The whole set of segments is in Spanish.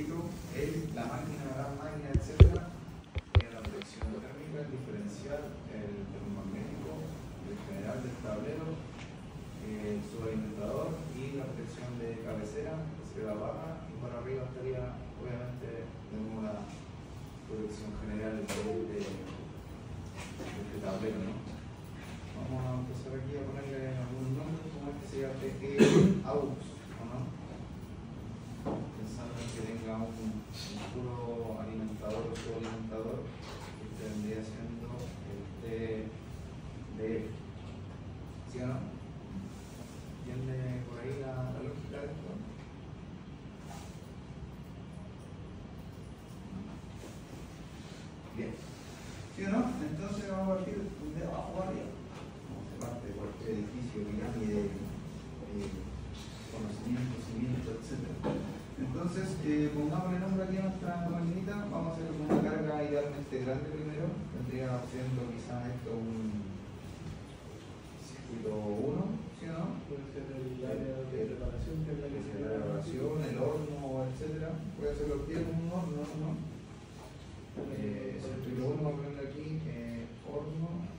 poquito, la máquina, la gran máquina, etc. Tiene la protección térmica, el diferencial, el termomagnético, el general del tablero, el subalimentador y la protección de cabecera, que sería la barra, y por arriba estaría, obviamente, tenemos la protección general de este tablero, ¿no? Vamos a empezar aquí a ponerle algún nombre, como este sería PE-AUX, ¿o no? Pensando en que tenga un puro alimentador o subalimentador, que vendría siendo el TDF. ¿Sí o no? ¿Entiende por ahí la lógica de esto? Bien. ¿Sí o no? Entonces vamos a partir de abajo arriba. Como se parte de cualquier edificio, pirámide, conocimiento, cimiento, etc. Entonces, pongámosle nombre aquí a nuestra maquinita. Vamos a hacer una carga idealmente grande primero. Vendría siendo quizás esto un circuito 1, ¿sí o no? Puede ser el área de preparación, que es la que se la preparación, el horno, etc. Puede hacerlo aquí en un horno, ¿no? Circuito 1, vamos a poner aquí horno.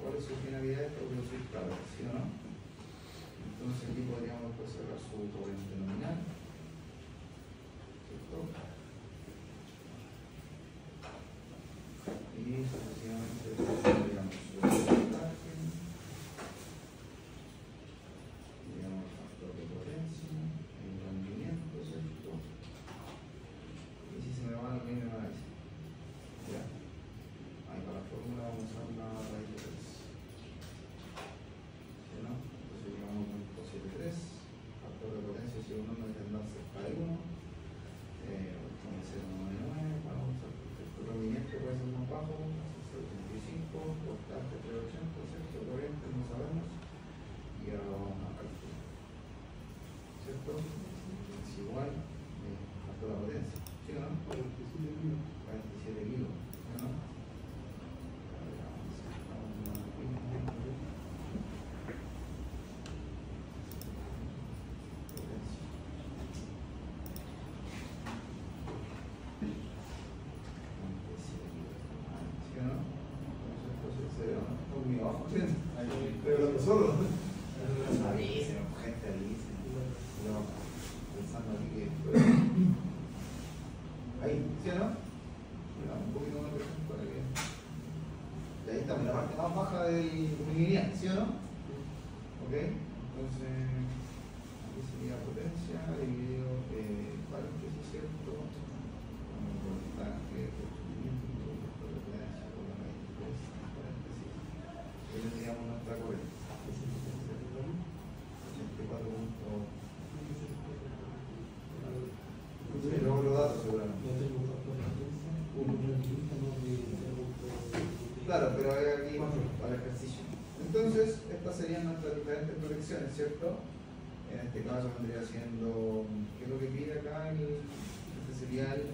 ¿Cuál es su finalidad? Producir calor, ¿sí o no? Entonces aquí podríamos cerrar su corriente nominal, ¿cierto? Y sucesivamente digamos su voltaje, digamos el factor de potencia, el rendimiento, ¿cierto? Y si se me va a me va a decir. Ya. Ahí para la fórmula vamos a usar la raíz de 3. ¿Sí, no? Entonces digamos 0.73, factor de potencia si uno no tendrá cerca de 1, con 0.99, vamos a el rendimiento puede ser más bajo, 0.85, voltaje 380, ¿cierto? Corriente no sabemos, y ahora vamos a calcular, ¿cierto? Es igual, factor de potencia, ¿sí o no? 47 kilos, ¿sí o no? Pero lo que solo. Avisen, gente, avisen. Pensando aquí que. Ahí, ¿sí o no? Un poquito más presión para que. Y ahí estamos, la parte más baja del lineal, ¿sí o no? Ok, entonces. Aquí sería potencia dividido paréntesis, ¿cierto? Voltaje, tendríamos nuestra corriente 84 puntos. Luego los datos seguramente. Claro, pero hay aquí para el ejercicio. Entonces, estas serían nuestras diferentes protecciones, ¿cierto? En este caso vendría siendo, ¿qué es lo que pide acá? Este sería el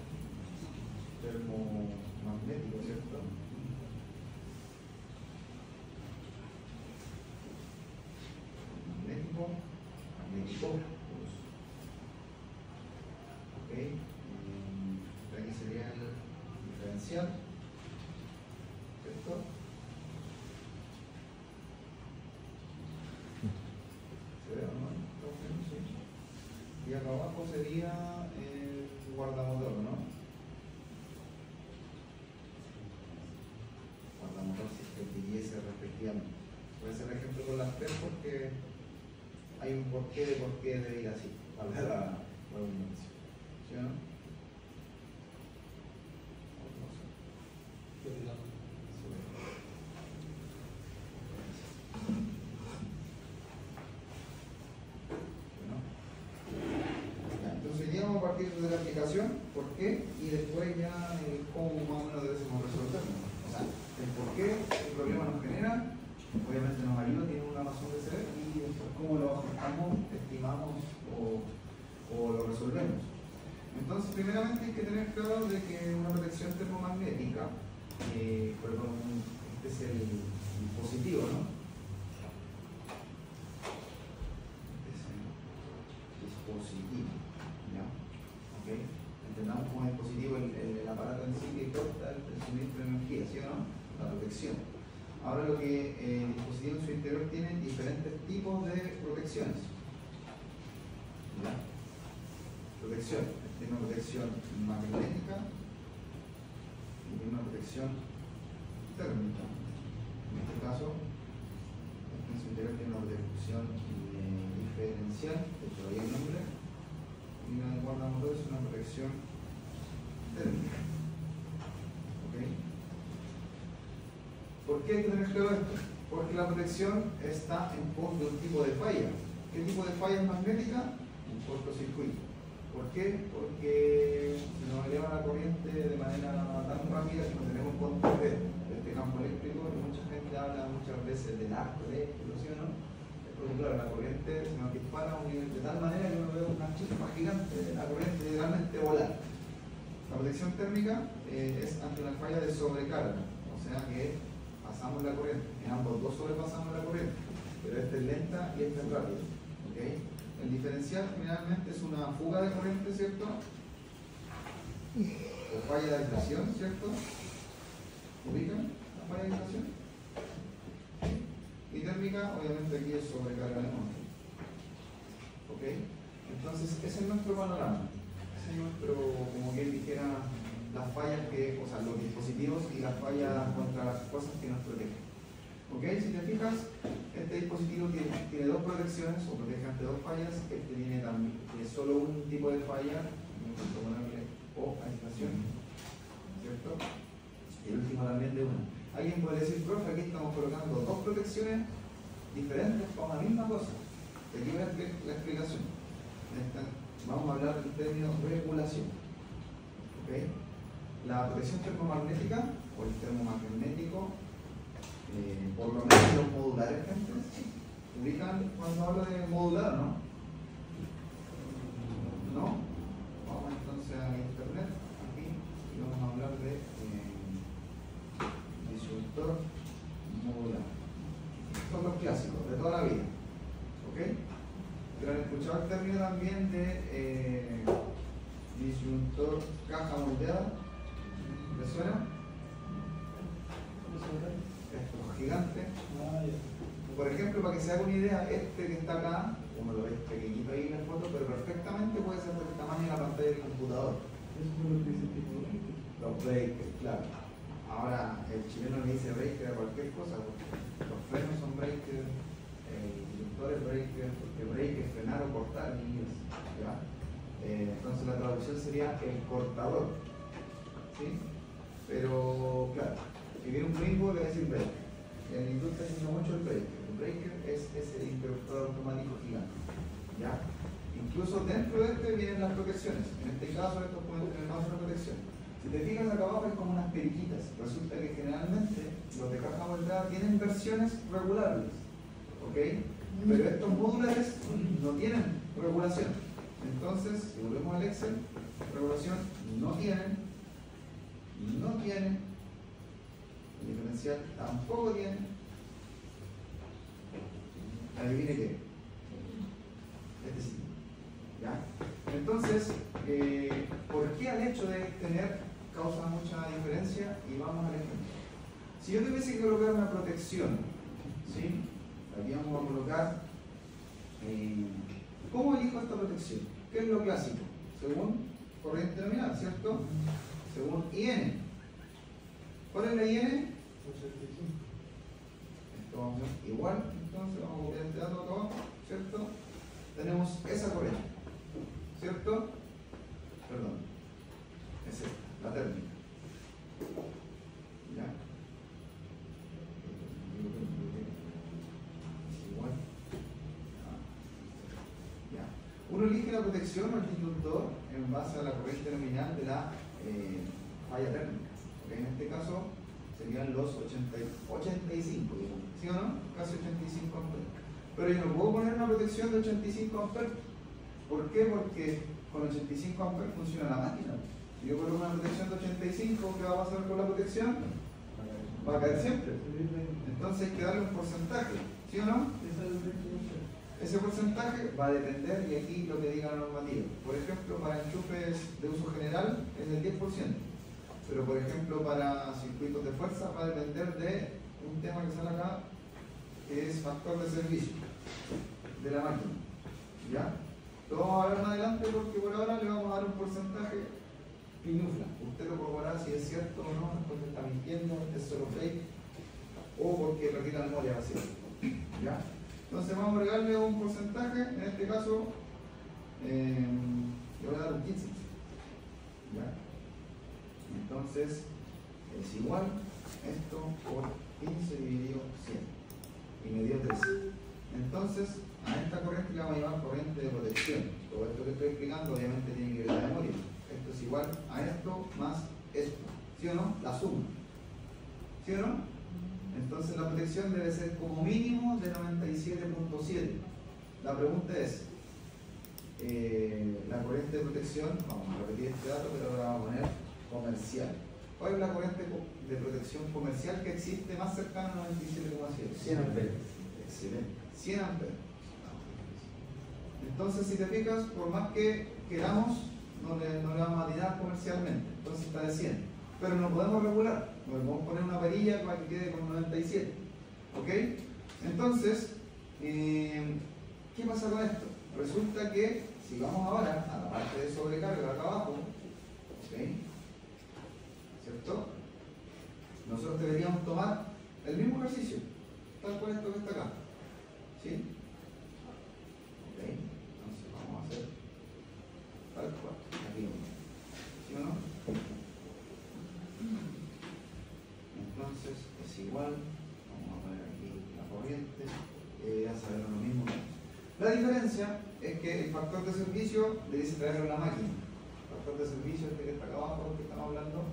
termomagnético, ¿cierto? Magnético. Ok. Aquí sería el diferencial, ¿cierto? ¿Se ve o no? Sí. Y acá abajo sería el guardamotor, ¿no? Guardamotor, sistema y S respectivamente. Puede ser ejemplo con las tres porque hay un porqué de por qué debe ir así, para la redundancia. ¿Sí o no? Entonces llegamos a partir de la aplicación, por qué, y después ya cómo más o menos debemos resolverlo. O sea, el por qué el problema nos genera, obviamente nos ayuda, tiene una razón de ser, y después cómo lo ajustamos, estimamos o lo resolvemos. Entonces, primeramente hay que tener claro de que una protección termomagnética, perdón, este es el positivo, ¿no? dispositivo. ¿Ya? ¿Okay? Entendamos como dispositivo el aparato en sí que corta el suministro de energía, ¿sí o no? La protección. Ahora lo que el dispositivo en su interior tiene diferentes tipos de protecciones. ¿Ya? Protección. Tiene una protección magnética y tiene una protección térmica. En este caso, en su interior tiene una protección diferencial, de hecho ahí el nombre, y una guardamotor es una protección térmica. ¿Okay? ¿Por qué hay que tener claro esto? Porque la protección está en pos de un tipo de falla. ¿Qué tipo de falla es magnética? Un cortocircuito. ¿Por qué? Porque se nos eleva la corriente de manera tan rápida que no tenemos control de este campo eléctrico, y mucha gente habla muchas veces del arco eléctrico, ¿sí o no? Porque claro, la corriente se nos dispara a un nivel de tal manera que uno ve una chispa gigante de la corriente realmente volar. La protección térmica es ante una falla de sobrecarga, o sea que pasamos la corriente, en ambos dos sobrepasamos la corriente, pero esta es lenta y esta es rápida. ¿Okay? El diferencial generalmente es una fuga de corriente, ¿cierto? O falla de aislación, ¿cierto? ¿Ubican la falla de aislación? Y térmica, obviamente aquí es sobrecarga de monte. ¿Ok? Entonces, ese es nuestro panorama. Ese es nuestro, como quien dijera, las fallas que, o sea, los dispositivos y las fallas contra las cosas que nos protegen. ¿Ok? Si te fijas, este dispositivo tiene dos protecciones, o protege ante dos fallas. Este tiene también solo un tipo de falla, o aislación, ¿cierto? Y el último también de una. Alguien puede decir, profe, aquí estamos colocando dos protecciones diferentes para una misma cosa. Y aquí va la explicación. Vamos a hablar del término regulación. ¿Okay? La protección termomagnética o el termomagnético, por lo menos los modulares, gente, ¿ubican cuando hablo de modular, no? ¿No? Vamos entonces a internet, aquí, y vamos a hablar de disyuntor modular. Son los clásicos de toda la vida. ¿Ok? Pero han escuchado el término también de disyuntor caja moldeada. ¿Les suena? Esto, gigante. Por ejemplo, para que se haga una idea, este que está acá, uno lo ve pequeñito ahí en la foto, pero perfectamente puede ser del tamaño de la pantalla del computador. Los breakers, claro. Ahora, el chileno le dice breaker a cualquier cosa, porque los frenos son breakers, el inductor es breaker, porque break es frenar o cortar en inglés. ¿Ya? Entonces la traducción sería el cortador. ¿Sí? Pero, claro, si viene un gringo le va a decir breaker. El inductor está diciendo mucho el breaker. El breaker es ese interruptor automático gigante. ¿Ya? Incluso dentro de este vienen las protecciones. En este caso, estos pueden tener más una protección. Si te fijas acá abajo hay como unas periquitas. Resulta que generalmente los de caja moldeada tienen versiones regulables. ¿Ok? Pero estos modulares no tienen regulación. Entonces, si volvemos al Excel, regulación no tienen, el diferencial tampoco tiene. Adivine qué. Este sí. ¿Ya? Entonces, ¿por qué al hecho de tener causa mucha diferencia? Y vamos al ejemplo. Si yo tuviese que colocar una protección, ¿sí? Aquí vamos a colocar, ¿cómo elijo esta protección? ¿Qué es lo clásico? Según corriente nominal, ¿cierto? Según IN. ¿Cuál es la IN? 85. Esto vamos a hacer igual, entonces vamos a copiar este dato acá abajo, ¿cierto? Tenemos esa corriente, ¿cierto? Perdón, es esta, la térmica. ¿Ya? Igual. Ya. Uno elige la protección o el disyuntor en base a la corriente nominal de la falla térmica. Okay, en este caso serían los 85, digamos. ¿Sí o no? Casi 85 amperes. Pero yo no puedo poner una protección de 85 amperes. ¿Por qué? Porque con 85 amperes funciona la máquina. Si yo coloco una protección de 85, ¿qué va a pasar con la protección? Va a caer siempre. Entonces hay que darle un porcentaje. ¿Sí o no? Ese porcentaje va a depender, y aquí lo que diga la normativa. Por ejemplo, para enchufes de uso general es del 10%, pero por ejemplo para circuitos de fuerza va a depender de un tema que sale acá, que es factor de servicio de la máquina. ¿Ya? Lo vamos a ver más adelante porque por ahora le vamos a dar un porcentaje pinufla. Usted lo probará si es cierto o no, porque está mintiendo, es solo fake, o porque retira memoria vacía. ¿Ya? Entonces vamos a agregarle un porcentaje, en este caso le voy a dar un 15%. ¿Ya? Entonces es igual esto por 15 dividido 100 y me dio 13. Entonces a esta corriente le vamos a llamar corriente de protección. Todo esto que estoy explicando obviamente tiene que ver con la memoria. Esto es igual a esto más esto. ¿Sí o no? La suma. ¿Sí o no? Entonces la protección debe ser como mínimo de 97.7. La pregunta es, la corriente de protección, vamos a repetir este dato, pero ahora vamos a poner comercial. ¿Cuál es la corriente de protección comercial que existe más cercana a 97.7? 100 amperes. Excelente. 100 amperes. Entonces, si te fijas, por más que queramos, no le vamos a tirar comercialmente. Entonces está de 100. Pero no podemos regular. Nos podemos poner una perilla para que quede con 97. ¿Ok? Entonces, ¿qué pasa con esto? Resulta que, si vamos ahora a la parte de sobrecarga acá abajo, ¿ok? ¿Cierto? Nosotros deberíamos tomar el mismo ejercicio, tal cual esto que está acá. ¿Sí? ¿Ok? Entonces vamos a hacer tal cual, aquí. ¿Sí o no? Entonces es igual, vamos a poner aquí la corriente, ya sabemos lo mismo. La diferencia es que el factor de servicio le dice traerlo a la máquina. El factor de servicio, este que está acá abajo, del que estamos hablando.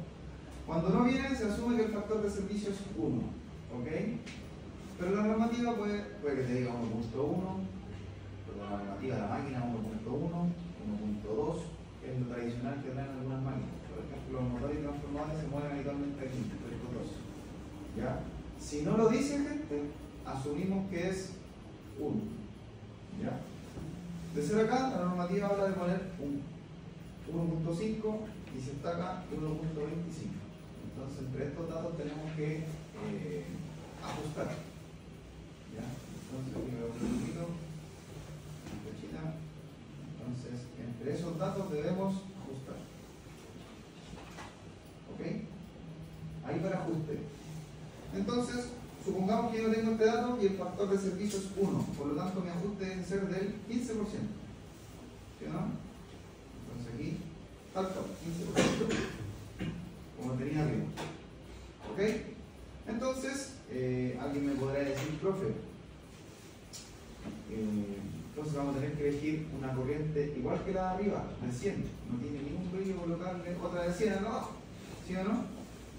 Cuando no viene, se asume que el factor de servicio es 1. ¿Ok? Pero la normativa puede que te diga 1.1, pero la normativa de la máquina 1.1, 1.2, que es lo tradicional que traen algunas máquinas. Por ejemplo, los motores y transformadores se mueven habitualmente aquí, por estos dos. ¿Ya? Si no lo dice gente, asumimos que es 1. ¿Ya? De ser acá, la normativa habla de poner 1.5 y si está acá 1.25. Entonces, entre estos datos tenemos que ajustar. ¿Ya? Entonces, aquí me voy un poquito. Entonces, entre esos datos debemos ajustar. ¿Ok? Ahí para ajuste. Entonces, supongamos que yo no tengo este dato y el factor de servicio es 1, por lo tanto mi ajuste debe ser del 15%. ¿Sí o no? Entonces aquí, tal cual, 15%. Como tenía arriba. ¿Ok? Entonces, alguien me podrá decir, profe, entonces vamos a tener que elegir una corriente igual que la de arriba, de 100. No tiene ningún brillo colocarle otra de 100 acá abajo. ¿Sí o no?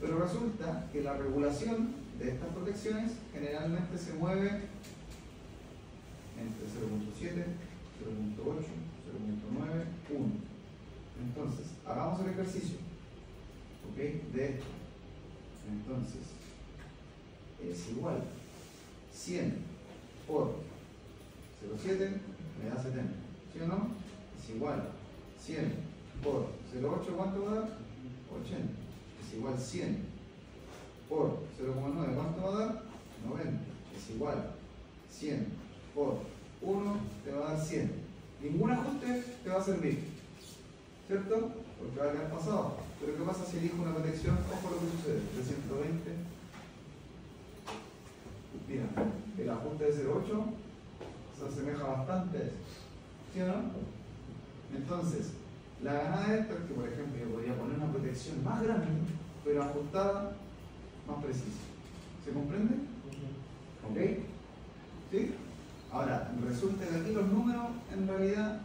Pero resulta que la regulación de estas protecciones generalmente se mueve entre 0.7, 0.8, 0.9, 1. Entonces, hagamos el ejercicio, ¿ok? De esto. Entonces, es igual 100 por 0.7 me da 70, ¿sí o no? Es igual 100 por 0.8, ¿cuánto va a dar? 80. Es igual 100 por 0.9, ¿cuánto va a dar? 90. Es igual 100 por 1, te va a dar 100. Ningún ajuste te va a servir, ¿cierto? Porque va a quedar pasado. Pero ¿qué pasa si elijo una protección? Ojo lo que sucede, de 120. Mira, el ajuste de 0.8 se asemeja bastante a eso, ¿sí o no? Entonces, la ganada de esto es que, por ejemplo, yo podría poner una protección más grande, pero ajustada, más precisa. ¿Se comprende? ¿Ok? ¿Sí? Ahora, resulta que aquí los números en realidad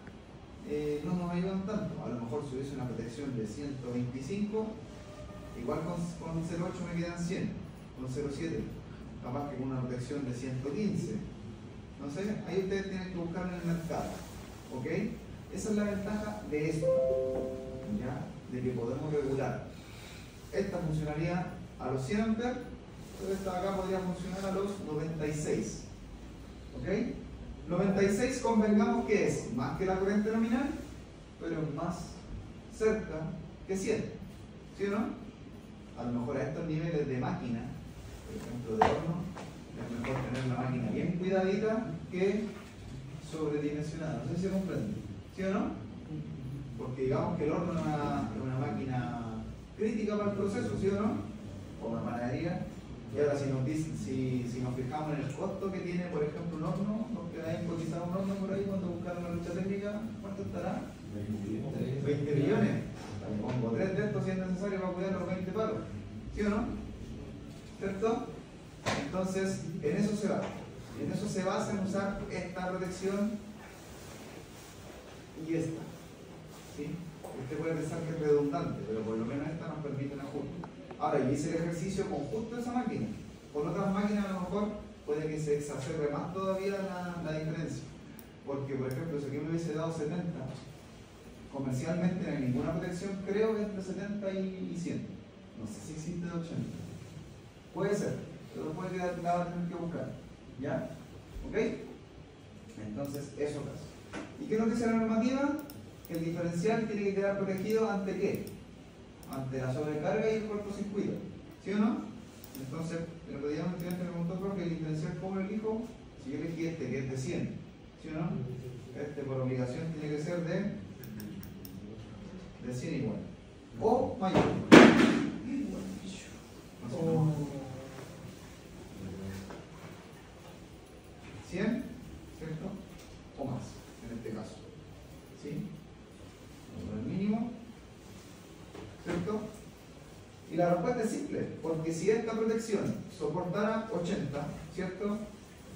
no nos ayudan tanto. A lo mejor si hubiese una protección de 125, igual con 0.8 me quedan 100, con 0.7, capaz que con una protección de 115. No sé, ahí ustedes tienen que buscar en el mercado. ¿Ok? Esa es la ventaja de esto, ¿ya? De que podemos regular. Esta funcionaría a los 100 amperes, pero esta de acá podría funcionar a los 96. ¿Ok? 96 convengamos que es más que la corriente nominal, pero es más cerca que 100, ¿sí o no? A lo mejor a estos niveles de máquina, por ejemplo de horno, es mejor tener la máquina bien cuidadita que sobredimensionada. No sé si se comprende, ¿sí o no? Porque digamos que el horno es una máquina crítica para el proceso, ¿sí o no? O la panadería. Y ahora si nos fijamos en el costo que tiene, por ejemplo, un horno, porque hay cotizado un horno por ahí cuando buscaron la lucha técnica, ¿cuánto estará? 20 millones. Pongo 3 de estos si es necesario para cuidar los 20 palos, ¿sí o no? ¿Cierto? Entonces, en eso se basa. En eso se basa en usar esta protección y esta. ¿Sí? Usted puede pensar que es redundante, pero por lo menos esta nos permite un ajuste. Ahora, yo hice el ejercicio con justo esa máquina. Con otras máquinas a lo mejor puede que se exacerbe más todavía la diferencia. Porque, por ejemplo, si aquí me hubiese dado 70, comercialmente no hay ninguna protección, creo que entre 70 y 100. No sé si existe de 80. Puede ser, pero puede que la va a tener que buscar. ¿Ya? ¿Ok? Entonces, eso pasa. ¿Y qué nos dice la normativa? Que el diferencial tiene que quedar protegido ¿ante qué? Ante la sobrecarga y el cortocircuito. ¿Sí o no? Entonces, el otro día un estudiante me preguntó, profe, el diferencial ¿cómo lo elijo? Si yo elegí este, que es de 100. ¿Sí o no? Este por obligación tiene que ser de 100 igual. O mayor. No sé, 100, ¿cierto? O más, en este caso. ¿Sí? El mínimo, ¿cierto? Y la respuesta es simple, porque si esta protección soportara 80, ¿cierto?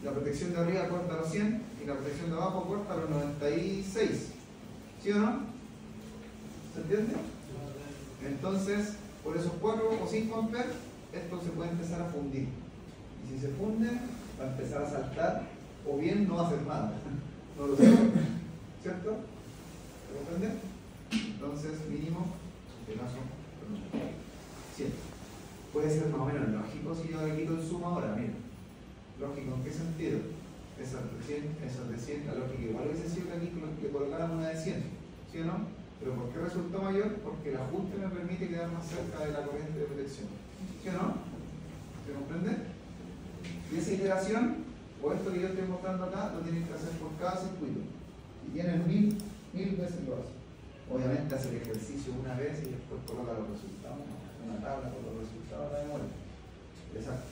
La protección de arriba corta los 100 y la protección de abajo corta los 96. ¿Sí o no? ¿Se entiende? Entonces, por esos 4 o 5 amperes, esto se puede empezar a fundir. Y si se funde, va a empezar a saltar, o bien no va a hacer nada. No lo sé. ¿Cierto? ¿Se comprende? Entonces, mínimo, en este caso, 100. Puede ser más o menos lógico si yo le quito el suma ahora, mira. Lógico, ¿en qué sentido? Esas de 100, esas de 100, la lógica igual hubiese sido que aquí le colocaran una de 100, ¿sí o no? Pero ¿por qué resultó mayor? Porque el ajuste me permite quedar más cerca de la corriente de protección, ¿sí o no? ¿Se comprende? Y esa iteración, o esto que yo estoy mostrando acá, lo tienen que hacer por cada circuito. Y tienen mil veces lo hacen. Obviamente hace el ejercicio una vez y después coloca los resultados, una tabla con los resultados de la memoria. Exacto.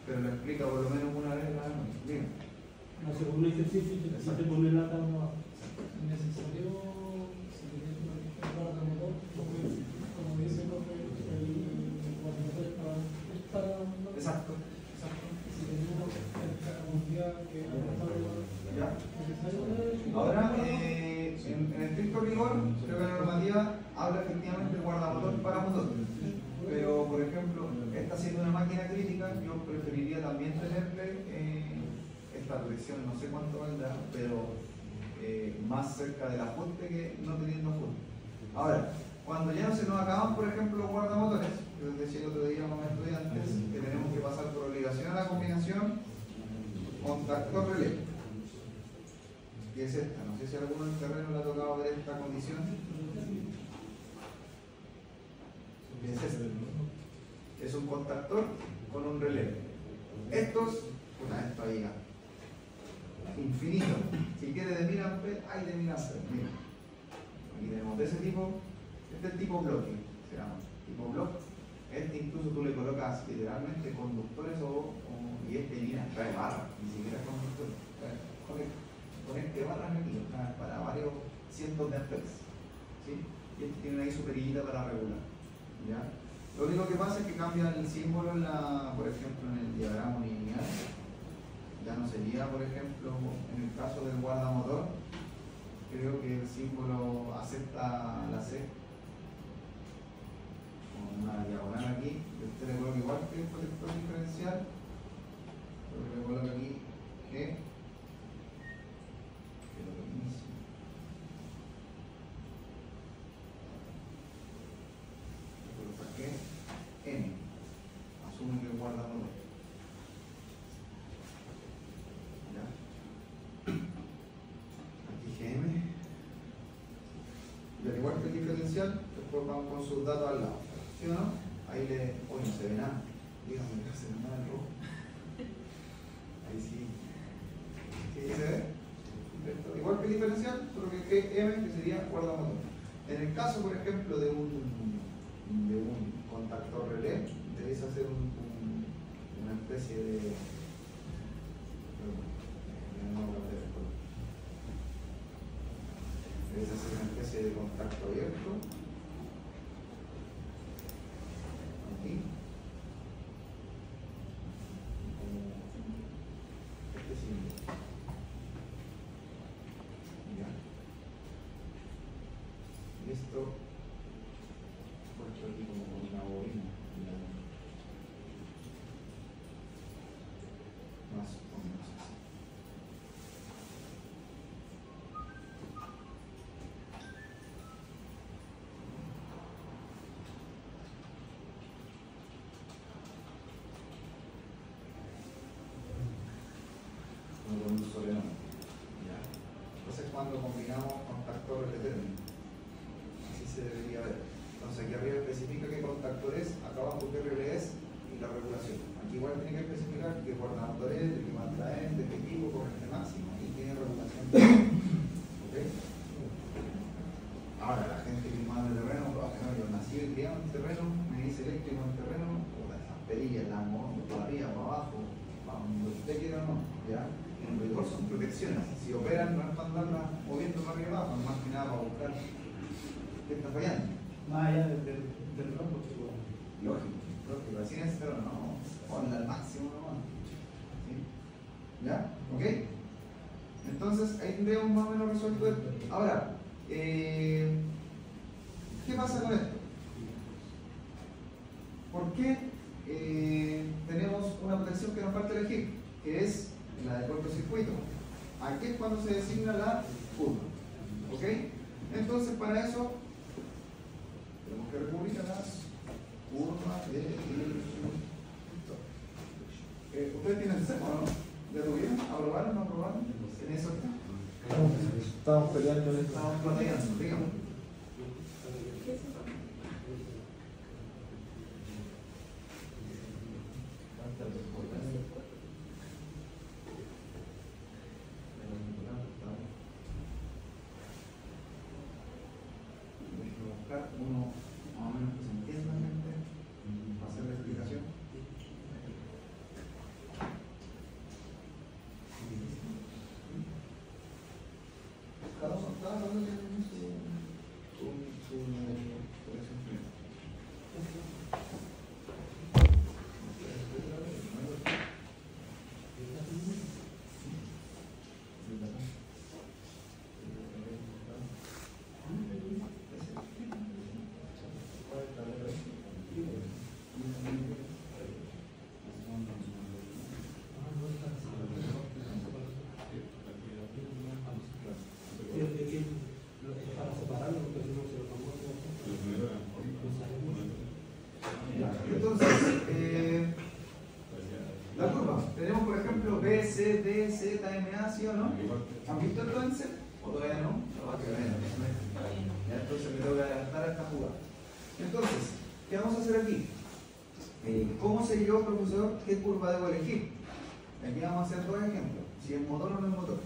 Pero lo explica por lo menos una vez la memoria. Bien. No, según el ejercicio, si te pone la tabla necesario, si tienes un guardamotor, como dice el guardamotor es para... Exacto. Si tenemos la cantidad que ¿Ya? Ahora, en estricto rigor, creo que la normativa habla efectivamente de guardamotor para motor. Pero, por ejemplo, esta siendo una máquina crítica, yo preferiría también tenerle esta protección, no sé cuánto valdrá, pero más cerca del ajuste que no teniendo ajuste. Ahora, cuando ya no se nos acaban, por ejemplo, los guardamotores, yo les decía el otro día a los estudiantes que tenemos que pasar por obligación a la combinación contactor relé. Y es esta, no sé si a alguno en el terreno le ha tocado ver esta condición. Y es esta. Es un contactor con un relé. Estos, esto ahí infinito. Si quiere de 1000 amperes, hay de 1000 amperes. Mira. Aquí tenemos de ese tipo, este es el tipo bloque, se llama. Tipo bloque. Este incluso tú le colocas literalmente conductores y este mira, trae barras, ni siquiera conductores. Conecte barras aquí, para varios cientos de amperes. ¿Sí? Y este tiene ahí su perillita para regular. ¿Ya? Lo único que pasa es que cambia el símbolo, por ejemplo, en el diagrama lineal. Ya no sería, por ejemplo, en el caso del guardamotor, creo que el símbolo acepta la C. Con una diagonal aquí, usted le coloca igual que el protector diferencial, pero le coloca aquí G. N, asume que guarda motor. ¿Ya? diferencial, después van con sus datos al lado. ¿Sí o no? Ahí hoy no se ve nada. Díganme que no se ve nada en rojo. Ahí sí. ¿Sí se ve? Perfecto. Igual que el diferencial, solo que M, que sería guardamotor. En el caso, por ejemplo, de un contactor relé, debéis hacer una especie de. Debes hacer una especie de contacto abierto. Aquí. Como este símbolo. Ya. Y esto puesto aquí como con una bobina. Más o menos así. Con un solenón. Ya. Entonces cuando combinamos contactores de término, así se debería ver. Entonces aquí arriba especifica qué contactor es, acá abajo qué relé es y la regulación. Aquí igual tiene que especificar qué guardamotor es, de qué marca es, de qué equipo, corriente máxima y tiene regulación. ¿Okay? Ahora la gente que manda el terreno, yo nací y criado en terreno, me dice eléctrico en terreno, las perillas, las moviendo para arriba, para abajo, para donde usted quiera o no, ¿ya? En rigor son protecciones. Si operan, no es para andarlas moviendo para arriba abajo, más que nada para buscar qué está fallando. Más allá del rombo, Lógico, así es, pero no, ponla al máximo nomás. ¿Sí? ¿Ya? ¿Ok? Entonces, ahí tendríamos más o menos resuelto esto. Ahora, ¿qué pasa con esto? ¿Por qué tenemos una protección que nos falta elegir? Que es la de cortocircuito. Aquí es cuando se designa la curva. ¿Ok? Entonces, para eso tenemos que recurrir a las curvas de ¿ustedes tienen CEPO o no? ¿Ya tuvieron? ¿Aprobaron? ¿No aprobaron? ¿En eso está? Estamos peleando en esto. Estamos planeando, dígame. Uno más o menos que se entienda, gente, para hacer la explicación. Cada uno tiene su colección primera. La curva, tenemos por ejemplo B, C, D, Z, M, A, ¿sí o no? ¿Han visto el Excel? ¿O todavía no? Ya, entonces me tengo que adelantar a esta jugada. Entonces, ¿qué vamos a hacer aquí? ¿Cómo sé yo, profesor, qué curva debo elegir? Aquí vamos a hacer dos ejemplos, si es motor o no es motor.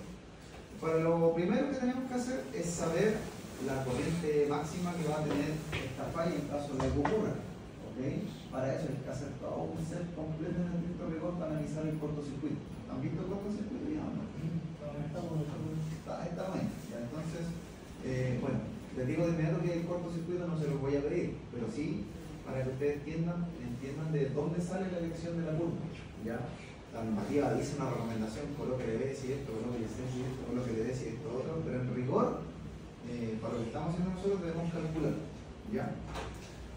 Para lo primero que tenemos que hacer es saber la corriente máxima que va a tener esta falla en caso de que ocurra. ¿Okay? Para eso hay que hacer todo un set completo en el estricto rigor para analizar el cortocircuito. ¿Han visto el cortocircuito ya o no? Está bueno. Ya, entonces, bueno, les digo de inmediato que el cortocircuito no se los voy a pedir, pero sí para que ustedes entiendan de dónde sale la elección de la curva. ¿Ya? La normativa dice una recomendación, coloque de si esto, coloque de si esto, coloque de si esto, otro, pero en rigor, para lo que estamos haciendo nosotros debemos calcular. ¿Ya?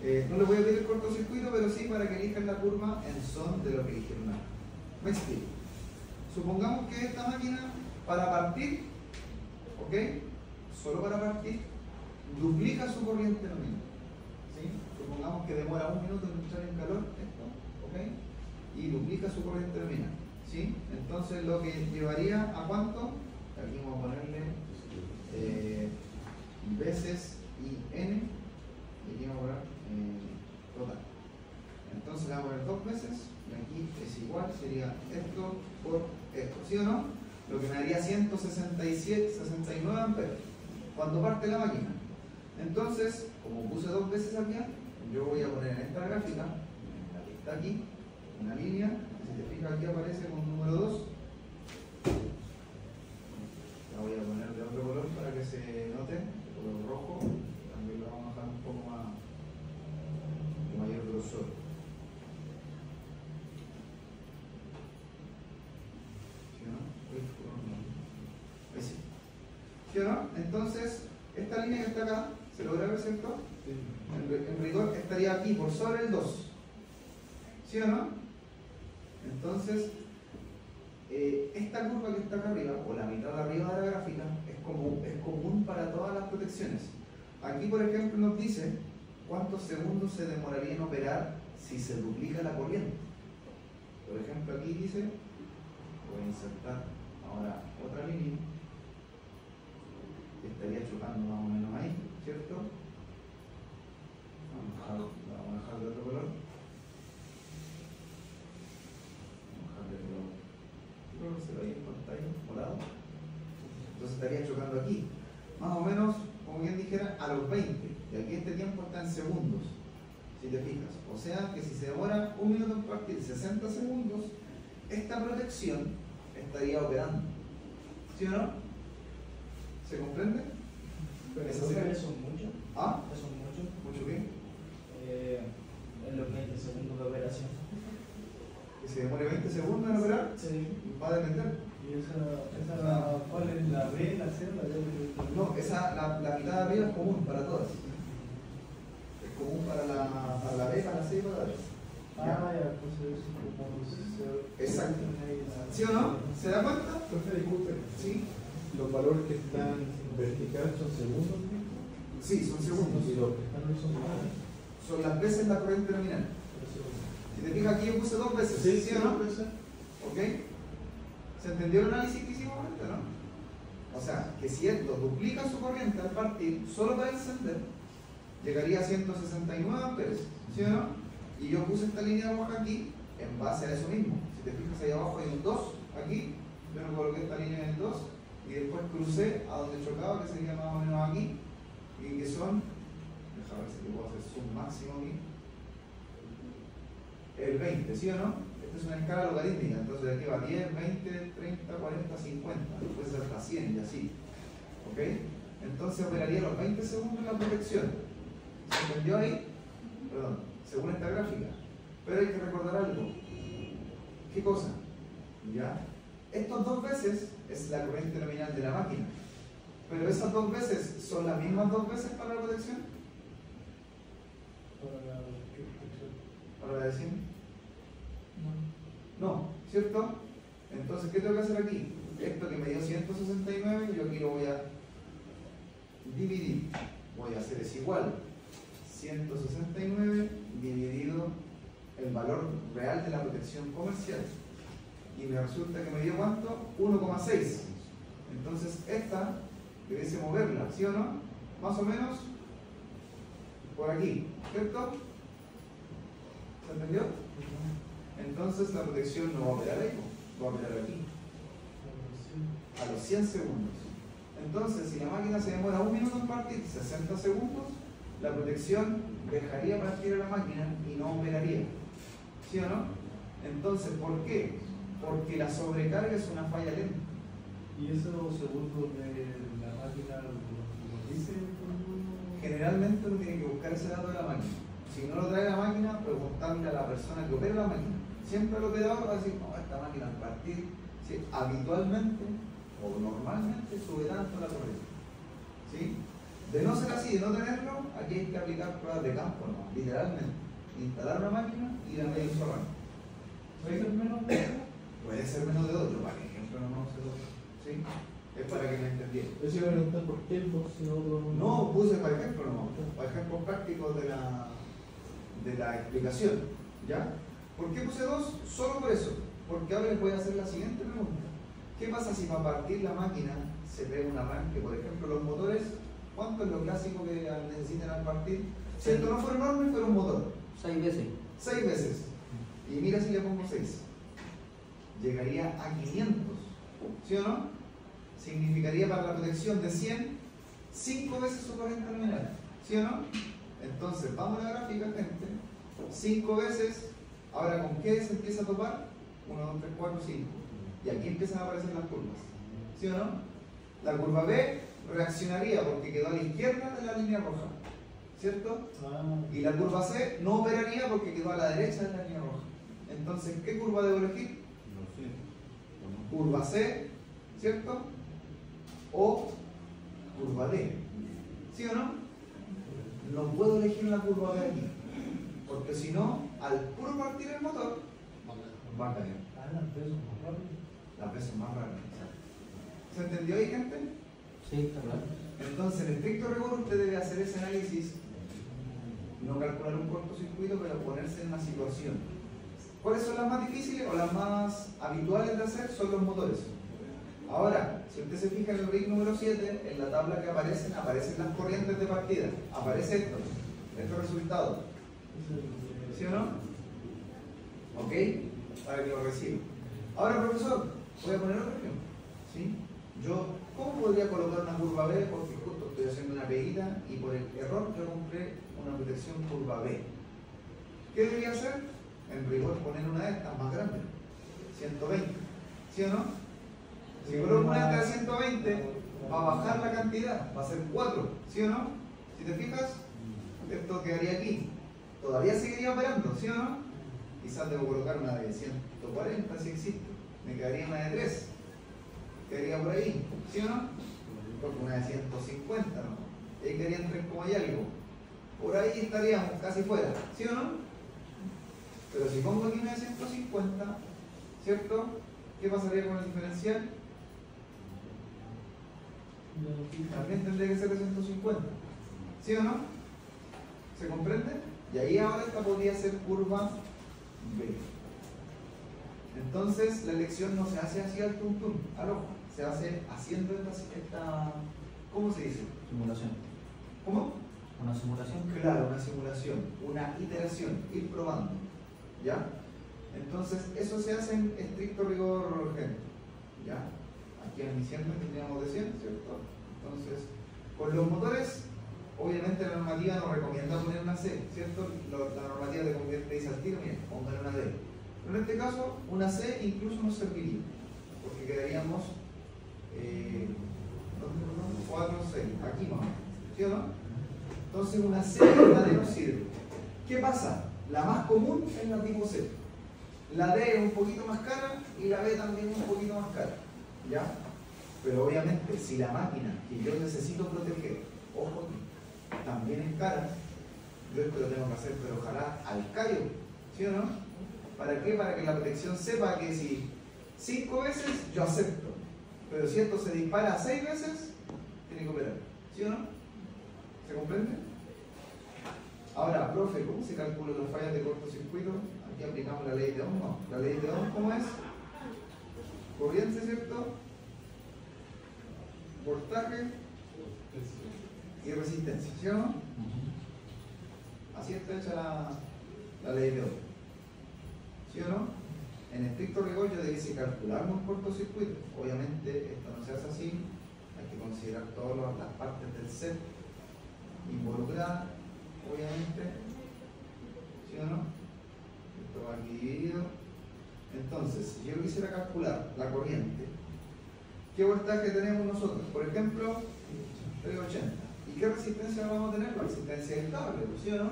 No les voy a pedir el cortocircuito, pero sí para que elijan la curva en son de lo que eligieron acá. Me explico. Supongamos que esta máquina, para partir, ¿ok? Solo para partir, duplica su corriente nominal. ¿Sí? Supongamos que demora 1 minuto en entrar en calor, esto, ¿ok? Y duplica su corriente nominal. ¿Sí? Entonces lo que llevaría a cuánto, aquí vamos a ponerle veces I n 9 amperes cuando parte la máquina. Entonces, como puse 2 veces aquí, yo voy a poner en esta gráfica, en la que está aquí, una línea, si te fijas aquí aparece con número 2. La voy a poner de otro color para que se note, el color rojo, también lo vamos a dejar un poco más de mayor grosor. ¿Sí o no? Ahí sí. ¿Sí o no? Entonces, esta línea que está acá, ¿se logra ver, cierto? En rigor estaría aquí por sobre el 2. ¿Sí o no? Entonces, esta curva que está acá arriba, o la mitad de arriba de la gráfica, es común para todas las protecciones. Aquí, por ejemplo, nos dice cuántos segundos se demoraría en operar si se duplica la corriente. Por ejemplo, aquí dice, voy a insertar ahora otra línea, que estaría chocando más o menos ahí, ¿cierto? La vamos a dejar de otro color. Se lo hay en pantalla, morado. Entonces estaría chocando aquí, más o menos, como bien dijera, a los 20. Y aquí este tiempo está en segundos, si te fijas. O sea que si se demora 1 minuto en partir 60 segundos, esta protección estaría operando. ¿Sí o no? ¿Se comprende? Pero eso es mucho. ¿Ah? Eso es mucho. ¿Mucho qué? En los 20 segundos de operación. ¿Que se demore 20 segundos en operar? Sí. Va a depender. ¿Y esa cuál es la B, la C, la D? No, la mitad de arriba es común para todas. Es común para la B, para la C y para la D. Ya, pues es como... Exacto. ¿Sí o no? ¿Se da cuenta? Entonces, disculpe, Sí. los valores que están verticales son segundos, ¿no? Sí, son segundos. Y los que están horizontales Son las veces la corriente nominal. Si te fijas aquí yo puse 2 veces. ¿Sí o no? ¿Ok? ¿Se entendió el análisis que hicimos antes, no? O sea, que si esto duplica su corriente al partir solo para encender, llegaría a 169 amperes. ¿Sí o no? Y yo puse esta línea roja aquí en base a eso mismo. Si te fijas ahí abajo hay un 2, aquí, yo no coloqué esta línea en el 2 y después crucé a donde chocaba, que sería más o menos aquí, y que son, déjame ver si le puedo hacer zoom máximo aquí, el 20, ¿sí o no? Esta es una escala logarítmica, entonces de aquí va 10, 20, 30, 40, 50, puede ser hasta 100 y así. ¿Ok? Entonces operaría los 20 segundos en la protección. ¿Se entendió ahí? Perdón, según esta gráfica. Pero hay que recordar algo. ¿Qué cosa? ¿Ya? Estos 2 veces es la corriente nominal de la máquina. Pero esas 2 veces son las mismas 2 veces para la protección. ¿Para la de 100? No, ¿cierto? Entonces, ¿qué tengo que hacer aquí? Esto que me dio 169, yo aquí lo voy a dividir. Voy a hacer es igual. 169 dividido el valor real de la protección comercial. Y me resulta que me dio ¿cuánto? 1,6. Entonces, esta debiese moverla, ¿sí o no? Más o menos por aquí, ¿cierto? ¿Se entendió? Entonces la protección no va a operar ahí, va a operar aquí, a los 100 segundos. Entonces, si la máquina se demora 1 minuto en partir, 60 segundos, la protección dejaría partir a la máquina y no operaría. ¿Sí o no? Entonces, ¿por qué? Porque la sobrecarga es una falla lenta. ¿Y esos segundos de la máquina lo dice? Generalmente uno tiene que buscar ese dato de la máquina. Si no lo trae la máquina, preguntarle a la persona que opera la máquina. Siempre el operador va a decir, no, esta máquina al partir, ¿sí? Habitualmente o normalmente sube tanto la corriente. ¿Sí? De no ser así, de no tenerlo, aquí hay que aplicar pruebas de campo, ¿no? Literalmente. Instalar una máquina y la medir su rango. ¿Puede ser menos de eso? Puede ser menos de 2, para ejemplo no se lo... ¿Sí? Es para que me entendiera. Eso iba a preguntar por qué el 2 y no otro. No, puse para ejemplo, no. Para ejemplos prácticos de la explicación. ¿Ya? ¿Por qué puse 2? Solo por eso. Porque ahora les voy a hacer la siguiente pregunta. ¿Qué pasa si para partir la máquina se pega un arranque? Por ejemplo, los motores, ¿cuánto es lo clásico que necesitan al partir? Si esto no fuera enorme, fuera un motor. 6 veces. 6 veces. Y mira si le pongo 6. Llegaría a 500. ¿Sí o no? significaría para la protección de 100, 5 veces su corriente nominal. ¿Sí o no? Entonces, vamos a la gráfica, gente. 5 veces. Ahora, ¿con qué se empieza a topar? 1, 2, 3, 4, 5. Y aquí empiezan a aparecer las curvas. ¿Sí o no? La curva B reaccionaría porque quedó a la izquierda de la línea roja. ¿Cierto? Y la curva C no operaría porque quedó a la derecha de la línea roja. Entonces, ¿qué curva debo elegir? No sé. Curva C, ¿cierto? O curva D. ¿Sí o no? No puedo elegir la curva B aquí. Porque si no, al puro partir el motor, va a caer. Las pesos más rápido. La presa es más rápida. ¿Se entendió ahí, gente? Sí, está claro. Entonces, en estricto rigor, usted debe hacer ese análisis, no calcular un cortocircuito, pero ponerse en una situación. ¿Cuáles son las más difíciles o las más habituales de hacer? Son los motores. Ahora, si usted se fija en el RIC número 7, en la tabla que aparecen las corrientes de partida. Aparece esto, estos resultados. ¿Sí o no? ¿Ok? Para que lo reciba. Ahora, profesor, voy a poner otro ejemplo. ¿Sí? Yo, ¿cómo podría colocar una curva B? Porque justo estoy haciendo una peguita y por el error yo compré una protección curva B. ¿Qué debería hacer? En rigor poner una de estas más grande, 120. ¿Sí o no? Si coloco una de 120, va a bajar la cantidad, va a ser 4. ¿Sí o no? Si te fijas, esto quedaría aquí. Todavía seguiría operando, ¿sí o no? Quizás debo colocar una de 140 si existe. Me quedaría una de 3. Quedaría por ahí, ¿sí o no? Porque una de 150, ¿no? Y ahí quedarían 3 como hay algo. Por ahí estaríamos casi fuera, ¿sí o no? Pero si pongo aquí una de 150, ¿cierto? ¿Qué pasaría con el diferencial? También tendría que ser de 150, ¿sí o no? ¿Se comprende? Y ahí ahora esta podría ser curva B. Entonces la elección no se hace así al tum-tum, al ojo, se hace haciendo esta ¿cómo se dice? Simulación. ¿Cómo? Una simulación. Claro, una simulación, una iteración, ir probando. ¿Ya? Entonces eso se hace en estricto rigor gente. ¿Ya? Aquí en mi 100 tendríamos de 100, ¿cierto? Entonces, con los motores, obviamente la normativa nos recomienda poner una C, ¿cierto? La normativa te dice al tiro, mira, pongan una D. Pero en este caso, una C incluso nos serviría, porque quedaríamos 4, 6, aquí más, ¿sí o no? Entonces una C y una D nos sirve. ¿Qué pasa? La más común es la tipo C. La D es un poquito más cara y la B también es un poquito más cara, ¿ya? Pero obviamente, si la máquina que yo necesito proteger, ojo, también es cara, yo esto lo tengo que hacer, pero ojalá al callo, ¿sí o no? ¿Para qué? Para que la protección sepa que si 5 veces yo acepto, pero si esto se dispara 6 veces, tiene que operar, ¿sí o no? ¿Se comprende? Ahora, profe, ¿cómo se calculan las fallas de cortocircuito? Aquí aplicamos la ley de Ohm, no. La ley de Ohm, ¿cómo es? Corriente, ¿cierto? Voltaje y resistencia, ¿sí o no? Así está hecha la ley de Ohm. ¿Sí o no? En estricto rigor yo dije calcular un cortocircuito. Obviamente esto no se hace así, hay que considerar todas las partes del set involucradas, obviamente. ¿Sí o no? Esto va aquí dividido. Entonces, si yo quisiera calcular la corriente, ¿qué voltaje tenemos nosotros? Por ejemplo, 380. ¿Y qué resistencia vamos a tener? La resistencia del cable, ¿sí o no?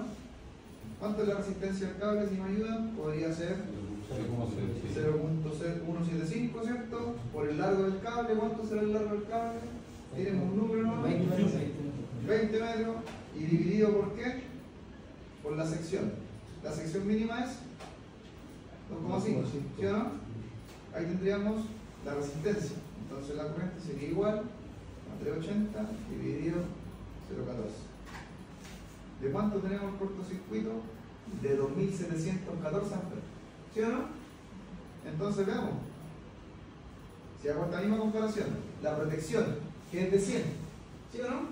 ¿Cuánto es la resistencia del cable? Si me ayudan, podría ser 0.175, ¿cierto? Por el largo del cable, ¿cuánto será el largo del cable? Tenemos un número, ¿no? 20 metros. 20 metros. ¿Y dividido por qué? Por la sección. La sección mínima es 2,5, ¿sí o no? Ahí tendríamos la resistencia. Entonces la corriente sería igual a 380 dividido 0,14. ¿De cuánto tenemos el cortocircuito? De 2714 amperes. ¿Sí o no? Entonces veamos. Si hago esta misma comparación, la protección, que es de 100, ¿sí o no?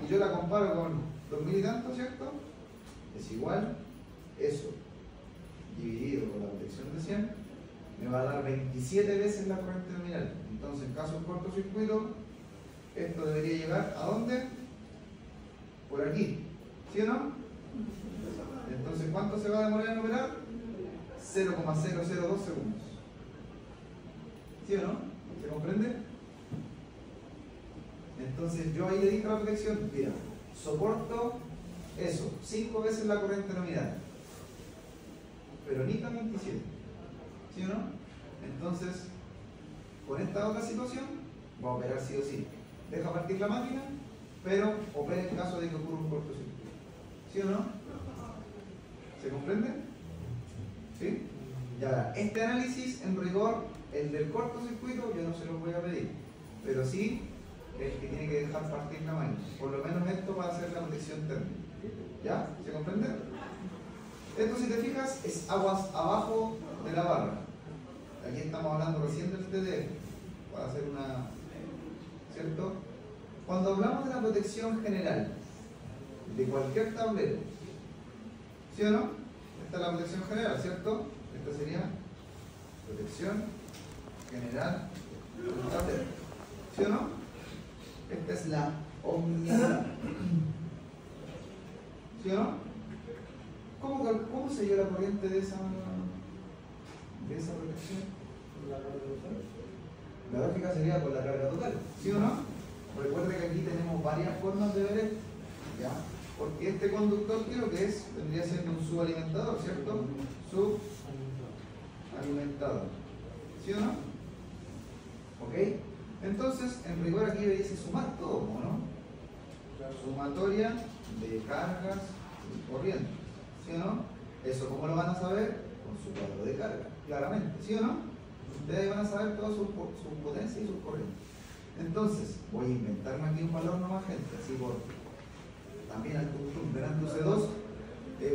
Y yo la comparo con 2000 y tanto, ¿cierto? Es igual, eso, dividido por la protección de 100, me va a dar 27 veces la corriente nominal. Entonces, en caso de cortocircuito, esto debería llegar ¿a dónde? Por aquí, ¿sí o no? Entonces, ¿cuánto se va a demorar en operar? 0,002 segundos. ¿Sí o no? ¿Se comprende? Entonces, yo ahí le dije a la protección, mira, soporto eso, 5 veces la corriente nominal, pero ni tan 27. ¿Sí o no? Entonces, con esta otra situación, va a operar sí o sí. Deja partir la máquina, pero opera en caso de que ocurra un cortocircuito. ¿Sí o no? ¿Se comprende? ¿Sí? Y ahora, este análisis, en rigor, el del cortocircuito, yo no se lo voy a pedir, pero sí el que tiene que dejar partir la máquina. Por lo menos esto va a ser la protección térmica. ¿Ya? ¿Se comprende? Esto, si te fijas, es aguas abajo de la barra. Aquí estamos hablando recién del TDF, para hacer una... ¿cierto? Cuando hablamos de la protección general de cualquier tablero, ¿sí o no? Esta es la protección general, ¿cierto? Esta sería protección general del tablero, ¿sí o no? Esta es la omniidad, ¿sí o no? ¿Cómo se dio la corriente de esa protección? La lógica sería con la carga total, ¿sí o no? Recuerde que aquí tenemos varias formas de ver esto, ¿ya? Porque este conductor, ¿qué es lo que es? Vendría siendo un subalimentador, ¿cierto? Subalimentador, ¿sí o no? ¿Ok? Entonces, en rigor aquí dice sumar todo, ¿no? Sumatoria de cargas y corrientes, ¿sí o no? ¿Eso cómo lo van a saber? Con su cuadro de carga, claramente, ¿sí o no? Ustedes van a saber todas sus potencias y sus corrientes. Entonces, voy a inventarme aquí un valor nomás, gente, así por... También al tuntum, verán tu C2.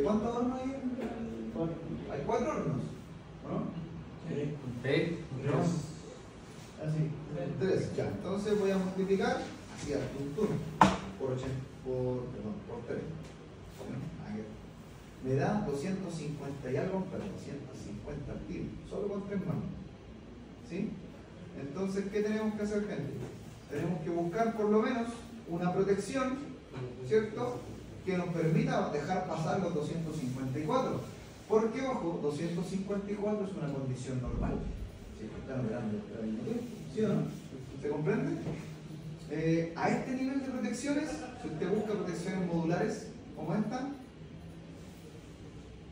¿Cuántos hornos hay? Hay 4 hornos, ¿no? Sí. Así, 3. Ya, entonces voy a multiplicar así al tuntum por 3. Me da 250 y algo, pero 250 al tiro, solo con 3 manos. ¿Sí? Entonces, ¿qué tenemos que hacer, gente? Tenemos que buscar por lo menos una protección, ¿cierto?, que nos permita dejar pasar los 254. Porque, ojo, 254 es una condición normal. ¿Sí? Están operando al mismo tiempo, ¿sí o no? ¿Se comprende? A este nivel de protecciones, si usted busca protecciones modulares como esta,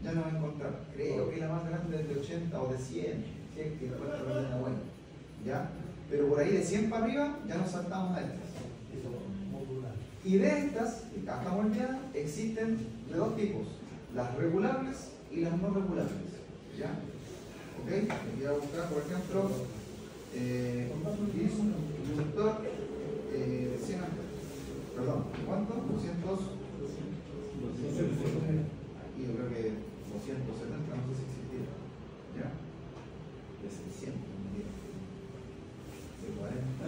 ya no va a encontrar. Creo que la más grande es de 80 o de 100, si es que encuentra una buena. ¿Ya? Pero por ahí de 100 para arriba ya nos saltamos a estas. Y de estas, de caja moldeada, existen de dos tipos: las regulables y las no regulables. ¿Ya? ¿Ok? Voy a buscar, por ejemplo, inductor 100 amperes. Perdón, ¿cuánto? 200. Aquí yo creo que 270, no sé si existiera. ¿Ya? De 600, de 40.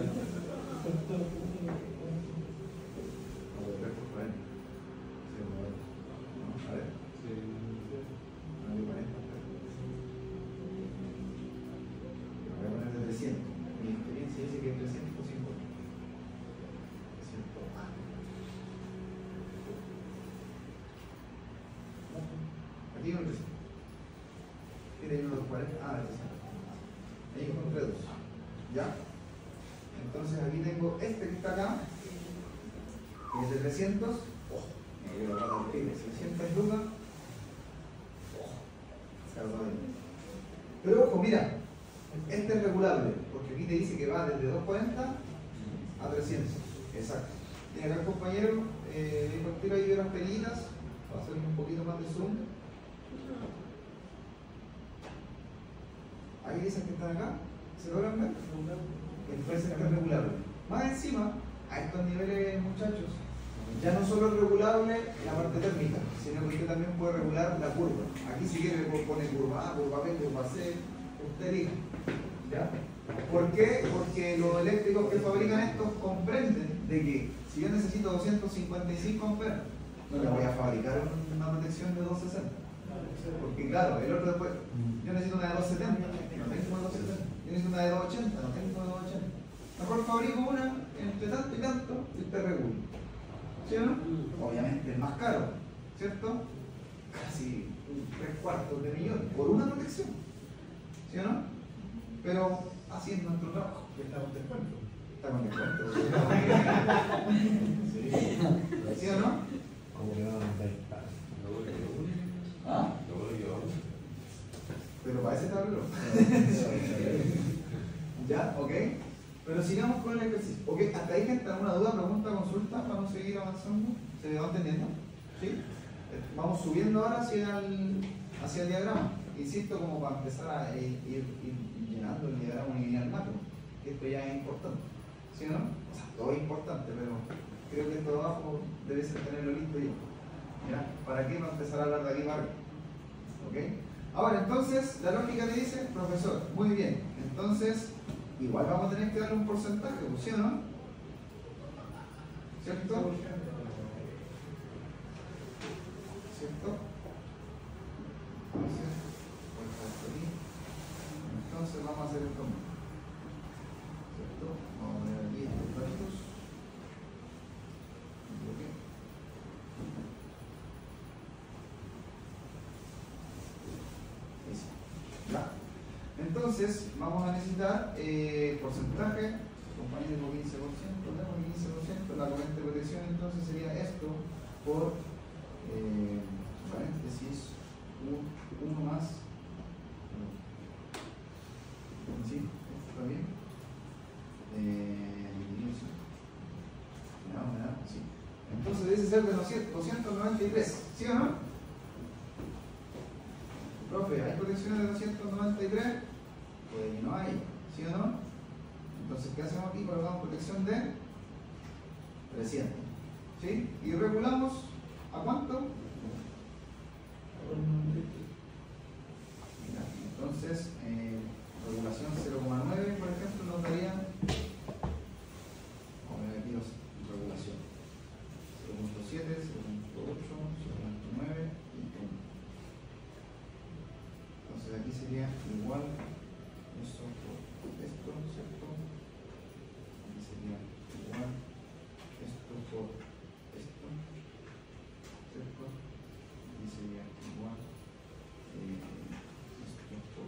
A ver. Voy a poner de 300. Mi experiencia dice que es 350. 300. Aquí no es 300. Aquí tengo los 40. Ah, 300. Ahí encontré dos. ¿Ya? Entonces aquí tengo este que está acá, que es de 300. Me voy a dar el pile, 600 lucas. Pero ojo, mira, este es regulable, porque aquí te dice que va desde 240 a 300. Exacto. Y acá el compañero tira ahí de las pelitas, para hacer un poquito más de zoom. Ahí dicen que están acá, ¿se logran ver? Entonces este es regulable. Más encima, a estos niveles, muchachos, ya no solo es regulable la parte térmica, sino que usted también puede regular la curva. Aquí si quiere pone curva A, curva B, curva C, usted elija. ¿Ya? ¿Por qué? Porque los eléctricos que fabrican estos comprenden de que si yo necesito 255 amperes, no le voy a fabricar una protección de 260. Porque claro, el otro después, yo necesito una de 270, no tengo una de 270. Yo necesito una de 280, no tengo una de 280. Mejor fabrico una entre tanto y tanto y te regulo. ¿Sí o no? Obviamente el más caro, ¿cierto? Casi 3/4 de millón por una protección. ¿Sí o no? Pero así es nuestro trabajo. Está con descuento. Está con descuento. ¿Sí o no? Como que no nos da espacio. ¿Ah? Pero para ese tablero. ¿Ya? ¿Ok? Pero sigamos con el ejercicio. ¿Ok? ¿Hasta ahí, gente? ¿Alguna duda, pregunta, consulta para no seguir avanzando? ¿Se va entendiendo? ¿Sí? Vamos subiendo ahora hacia el diagrama. Insisto, como para empezar a ir llenando el diagrama lineal macro. Esto ya es importante. ¿Sí o no? O sea, todo es importante, pero creo que esto de abajo debe ser tenerlo listo ya. ¿Ya? ¿Para qué? Para empezar a hablar de aquí para arriba. ¿Ok? Ahora, entonces, la lógica te dice, profesor, muy bien. Entonces, igual vamos a tener que darle un porcentaje, ¿sí o no? ¿Cierto? ¿Cierto? Entonces vamos a hacer esto mismo. ¿Cierto? Vamos a poner aquí estos datos. ¿Ya? Entonces vamos a necesitar porcentaje, compañero 15%, tenemos 15%, la corriente de protección entonces sería esto por paréntesis 1 más. ¿Sí? ¿Está bien? Sí. Entonces debe ser de 293, ¿sí o no? Profe, ¿hay protecciones de 293? Pues no hay, ¿sí o no? Entonces, ¿qué hacemos aquí? Colocamos protección de 300, ¿sí? Y regulamos ¿a cuánto? Mira, entonces, regulación 0,9, por ejemplo, nos daría, vamos a ver aquí los regulación 0.7, 0.8, 0.9 y 1. Entonces aquí sería igual eso por esto, ¿cierto? Aquí sería igual esto por esto, ¿cierto? Aquí sería igual esto por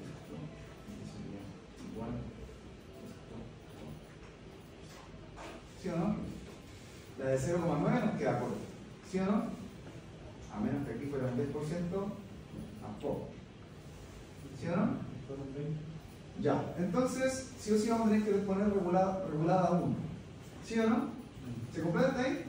esto, aquí sería igual esto por esto. ¿Sí o no? La de 0,9 nos queda corta, ¿sí o no? A menos que aquí fuera un 10%, tampoco. ¿Sí o no? Ya, entonces, sí o sí vamos a tener que poner regulada a 1. ¿Sí o no? ¿Se completa ahí?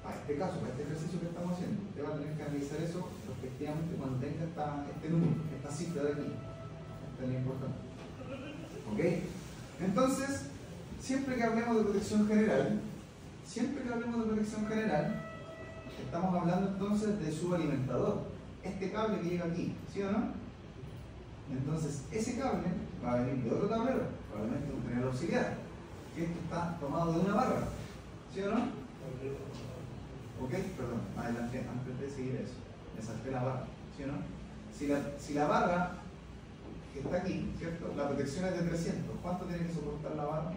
Para este caso, para este ejercicio que estamos haciendo, usted va a tener que analizar eso respectivamente cuando tenga este número, esta cifra de aquí. Esto es lo importante. ¿Ok? Entonces, siempre que hablemos de protección general, estamos hablando entonces de su alimentador. Este cable que llega aquí, ¿sí o no? Entonces, ese cable va a venir de otro tablero, probablemente un canal auxiliar, que esto está tomado de una barra, ¿sí o no? Ok, perdón, adelante, antes de seguir eso, me salté la barra, ¿sí o no? Si la barra que está aquí, ¿cierto? La protección es de 300, ¿cuánto tiene que soportar la barra?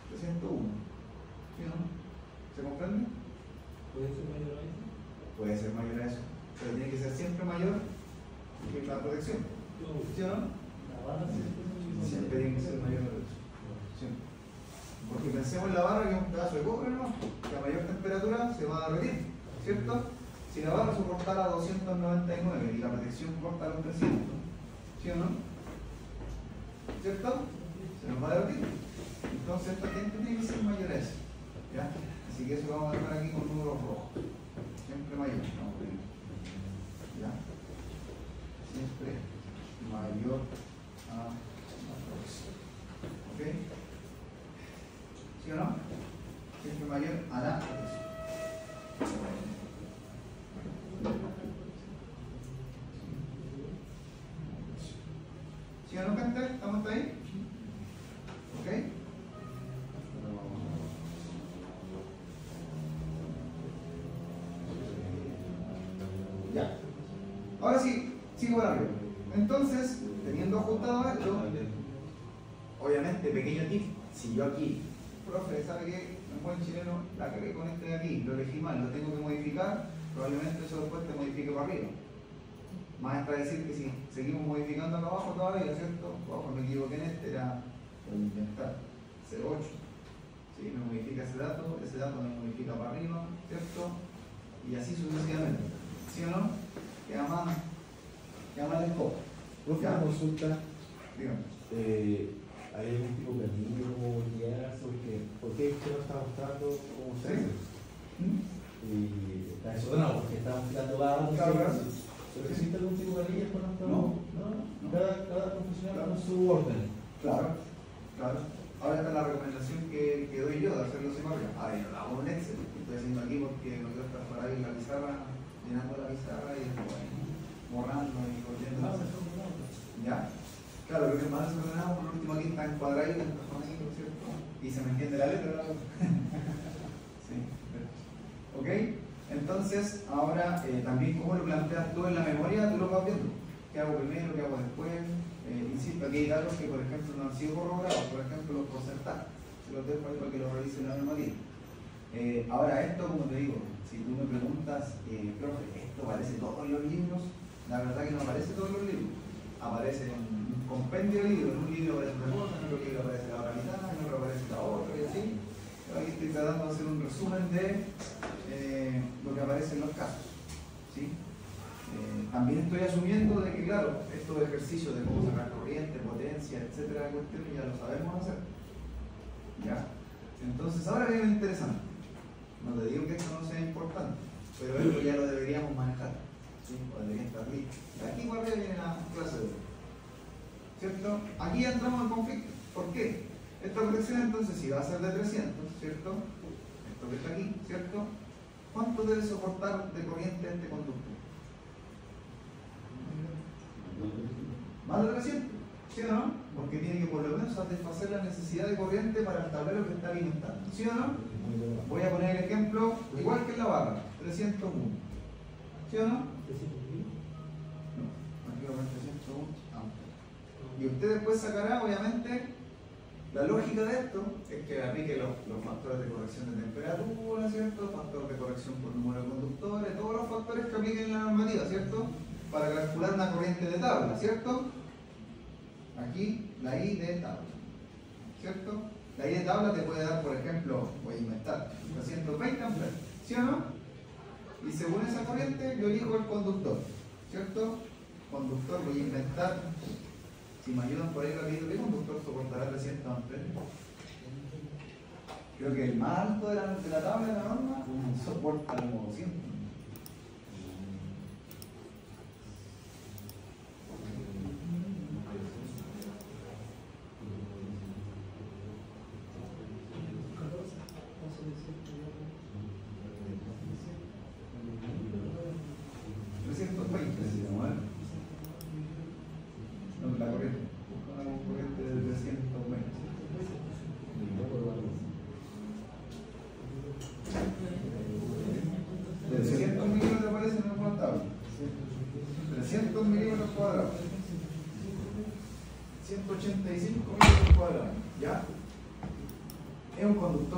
301, ¿sí o no? ¿Se comprende? ¿Puede ser mayor a eso? Puede ser mayor a eso, pero tiene que ser siempre mayor que la protección, ¿sí o no? La barra Siempre tiene que ser mayor a la protección. Siempre. Porque pensemos en la barra que es un pedazo de cobre, ¿no? Que a mayor temperatura se va a derretir, ¿cierto? Si la barra soportara 299 y la protección corta los 300, ¿sí o no? ¿Cierto? Se nos va a derretir. Entonces esta gente tiene que ser mayor a eso, ¿ya? Así que eso lo vamos a dejar aquí con números rojos. Siempre mayor, ¿no? ¿Ya? Siempre mayor a la protección. ¿Ok? ¿Sí o no? Siempre mayor a la protección. ¿Sí o no, gente? ¿Estamos hasta ahí? ¿Ok? por arriba. Entonces, teniendo ajustado esto, obviamente, pequeño tip, si yo aquí, profe, ¿sabe qué? En buen chileno, la cagué con este de aquí, lo elegí mal, lo tengo que modificar, probablemente eso después te modifique para arriba. Más está decir que si seguimos modificando acá abajo todavía, ¿cierto? Abajo me equivoqué en este, era por inventar, 08. ¿Sí? Me modifica ese dato me modifica para arriba, ¿cierto? Y así sucesivamente. ¿Sí o no? Queda más de poco. Profe, una consulta. Dígame. ¿Hay algún tipo de anillo como guiarse? Porque usted nos está mostrando cómo se hace. Y está desordenado porque estamos quitando barras. Claro. ¿Pero existe algún tipo de anillo con nuestro? No. Cada profesional con su orden. Claro. Ahora está la recomendación que doy yo de hacerlo sin barra. A ver, lo hago en Excel. Estoy haciendo aquí porque no quiero estar por ahí en la pizarra, llenando la pizarra y después borrando y corriendo. ¿Ya? Claro, lo que es más desordenado, por último aquí está encuadradito, ¿cierto? Y se me entiende la letra, ¿no? Sí. ¿Ok? Entonces, ahora también cómo lo planteas tú en la memoria, tú lo vas viendo. ¿Qué hago primero? ¿Qué hago después? Insisto, aquí hay datos que, por ejemplo, no han sido corroborados, por ejemplo, los porcentajes. Se los dejo ahí para que lo revisen la memoria. Ahora, esto, como te digo, si tú me preguntas, profe, ¿esto aparece todos los libros? La verdad que no aparece todos los libros. Aparece en un compendio de libros, en un libro aparece una cosa, en otro libro aparece la otra mitad, en otro aparece la otra y así. Pero aquí estoy tratando de hacer un resumen de lo que aparece en los casos. ¿Sí? También estoy asumiendo de que, claro, estos ejercicios de cómo sacar corriente, potencia, etcétera, cuestiones ya lo sabemos hacer. ¿Ya? Entonces, ahora viene lo interesante. No te digo que esto no sea importante, pero esto ya lo deberíamos manejar. ¿Sí? O debería estar listo. Aquí por arriba viene la clase de hoy. ¿Cierto? Aquí ya entramos en conflicto. ¿Por qué? Esta protección entonces si va a ser de 300, ¿cierto? Esto que está aquí, ¿cierto? ¿Cuánto debe soportar de corriente este conductor? Más de 300, ¿sí o no? Porque tiene que por lo menos satisfacer la necesidad de corriente para el tablero que está alimentando, ¿sí o no? Voy a poner el ejemplo igual que en la barra, 301, ¿sí o no? No, aquí va a poner 301 amperes. Y usted después sacará, obviamente, la lógica de esto es que aplique los factores de corrección de temperatura, ¿cierto? Factor de corrección por número de conductores, todos los factores que apliquen en la normativa, ¿cierto? Para calcular una corriente de tabla, ¿cierto? Aquí, la I de tabla, ¿cierto? La I de tabla te puede dar, por ejemplo, voy a inventar, 320 amperes, ¿sí o no? Y según esa corriente, yo elijo el conductor, ¿cierto? Conductor, voy a inventar, si me ayudan por ahí rapidito, ¿qué conductor soportará 300 amperes? Creo que el más alto de la tabla de la norma soporta como 200.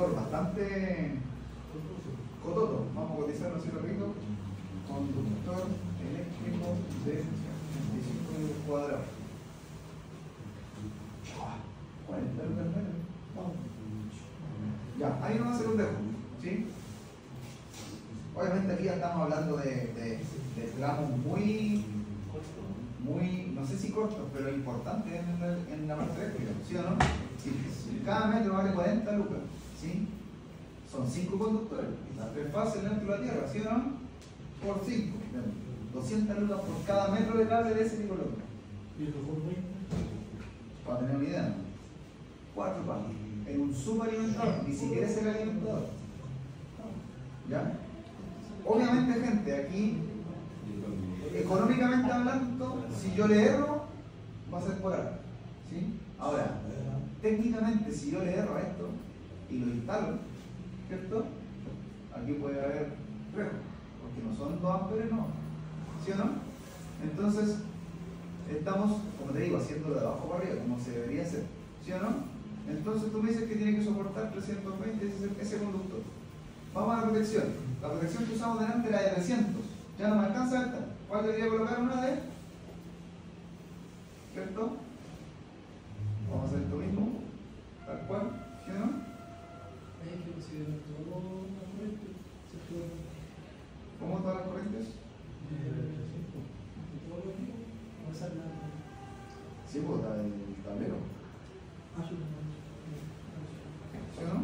Bastante cototo, vamos a cotizarlo así rapidito. Conductor eléctrico de 85 metros cuadrados. 40 metros. Ya, ahí nomás se los dejo, ¿sí? Obviamente aquí ya estamos hablando de tramos muy, no sé si cortos, pero importantes en la parte eléctrica, ¿sí o no? Si cada metro vale 40 lucas, ¿sí? Son 5 conductores, las 3 fases dentro de la Tierra, ¿sí o no? Por 5, 200 lucas por cada metro de cable de ese tipo de loca. ¿Y eso por 20? Para tener una idea, ¿no? 4 palos, en un subalimentador, ni siquiera es el alimentador. ¿Ya? Obviamente, gente, aquí, económicamente hablando, si yo le erro, va a ser por algo, ¿sí? Ahora, técnicamente, si yo le erro a esto y lo instalo, ¿cierto? Aquí puede haber riesgo, porque no son 2 amperes, no, ¿sí o no? Entonces, estamos, como te digo, haciendo de abajo para arriba, como se debería hacer, ¿sí o no? Entonces tú me dices que tiene que soportar 320 ese conductor. Vamos a la protección. La protección que usamos delante era de 300. Ya no me alcanza esta. ¿Cuál debería colocar una de? ¿Cierto? Vamos a hacer esto mismo, tal cual, ¿sí o no? Hay que considerar todo la corriente, ¿cierto? ¿Cómo todas las corrientes? Todo lo que va a ser la. Sí, pues el tablero, ¿sí o no?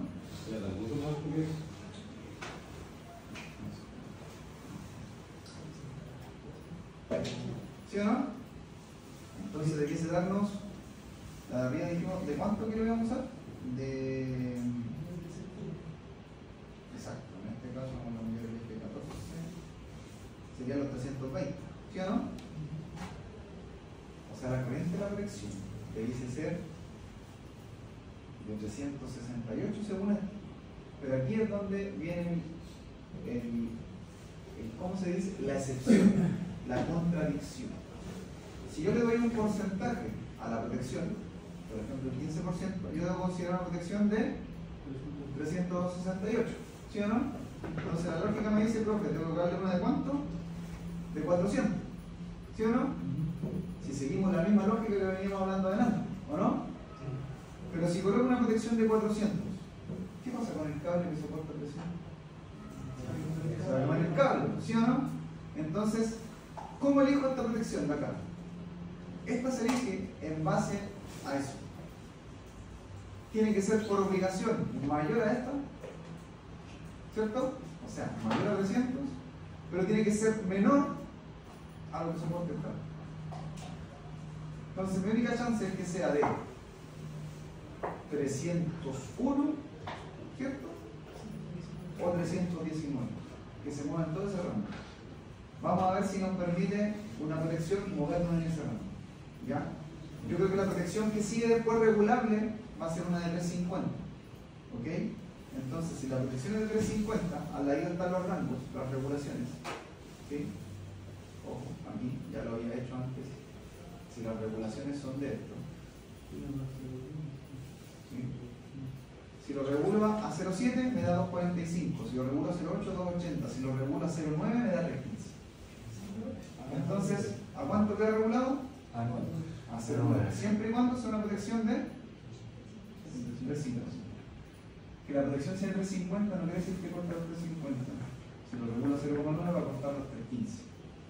¿Sí o no? Entonces, ¿de qué se darnos? La de arriba dijimos, ¿de cuánto que lo íbamos a usar? De... Exacto, en este caso, como lo dije, 14, serían los 320, ¿sí o no? O sea, la corriente de la protección debiese ser de 368 según esto. Pero aquí es donde viene ¿cómo se dice? La excepción, la contradicción. Si yo le doy un porcentaje a la protección, por ejemplo el 15%, yo debo considerar una protección de 368, ¿sí o no? Entonces la lógica me dice, profe, tengo que darle una de cuánto? De 400, ¿sí o no? Si seguimos la misma lógica que veníamos hablando adelante, ¿o no? Pero si coloco una protección de 400, ¿qué pasa con el cable que soporta presión? Se va a quemar el cable, ¿sí o no? Entonces, ¿cómo elijo esta protección de acá? Esta se elige en base a eso. Tiene que ser por obligación mayor a esta, ¿cierto? O sea, mayor a 300, pero tiene que ser menor a lo que soporte el cable. Entonces, mi única chance es que sea de 301, ¿cierto? O 319, que se mueva en todo ese rango. Vamos a ver si nos permite una protección movernos en ese rango. ¿Ya? Yo creo que la protección que sigue después regulable va a ser una de 350. ¿Ok? Entonces, si la protección es de 350, al lado están los rangos, las regulaciones. ¿Sí? Ojo, aquí ya lo había hecho antes. Si las regulaciones son de esto. ¿Sí? Si lo regulo a 0,7 me da 2,45. Si lo regulo a 0,8, 2,80. Si lo regulo a 0,9 me da 3,15. Entonces, ¿a cuánto queda regulado? A 9. A 0,9. Siempre y cuando sea una protección de 350. Que la protección sea de 350 no quiere decir que corta los 350. Si lo regulo a 0,9 va a costar los 3,15.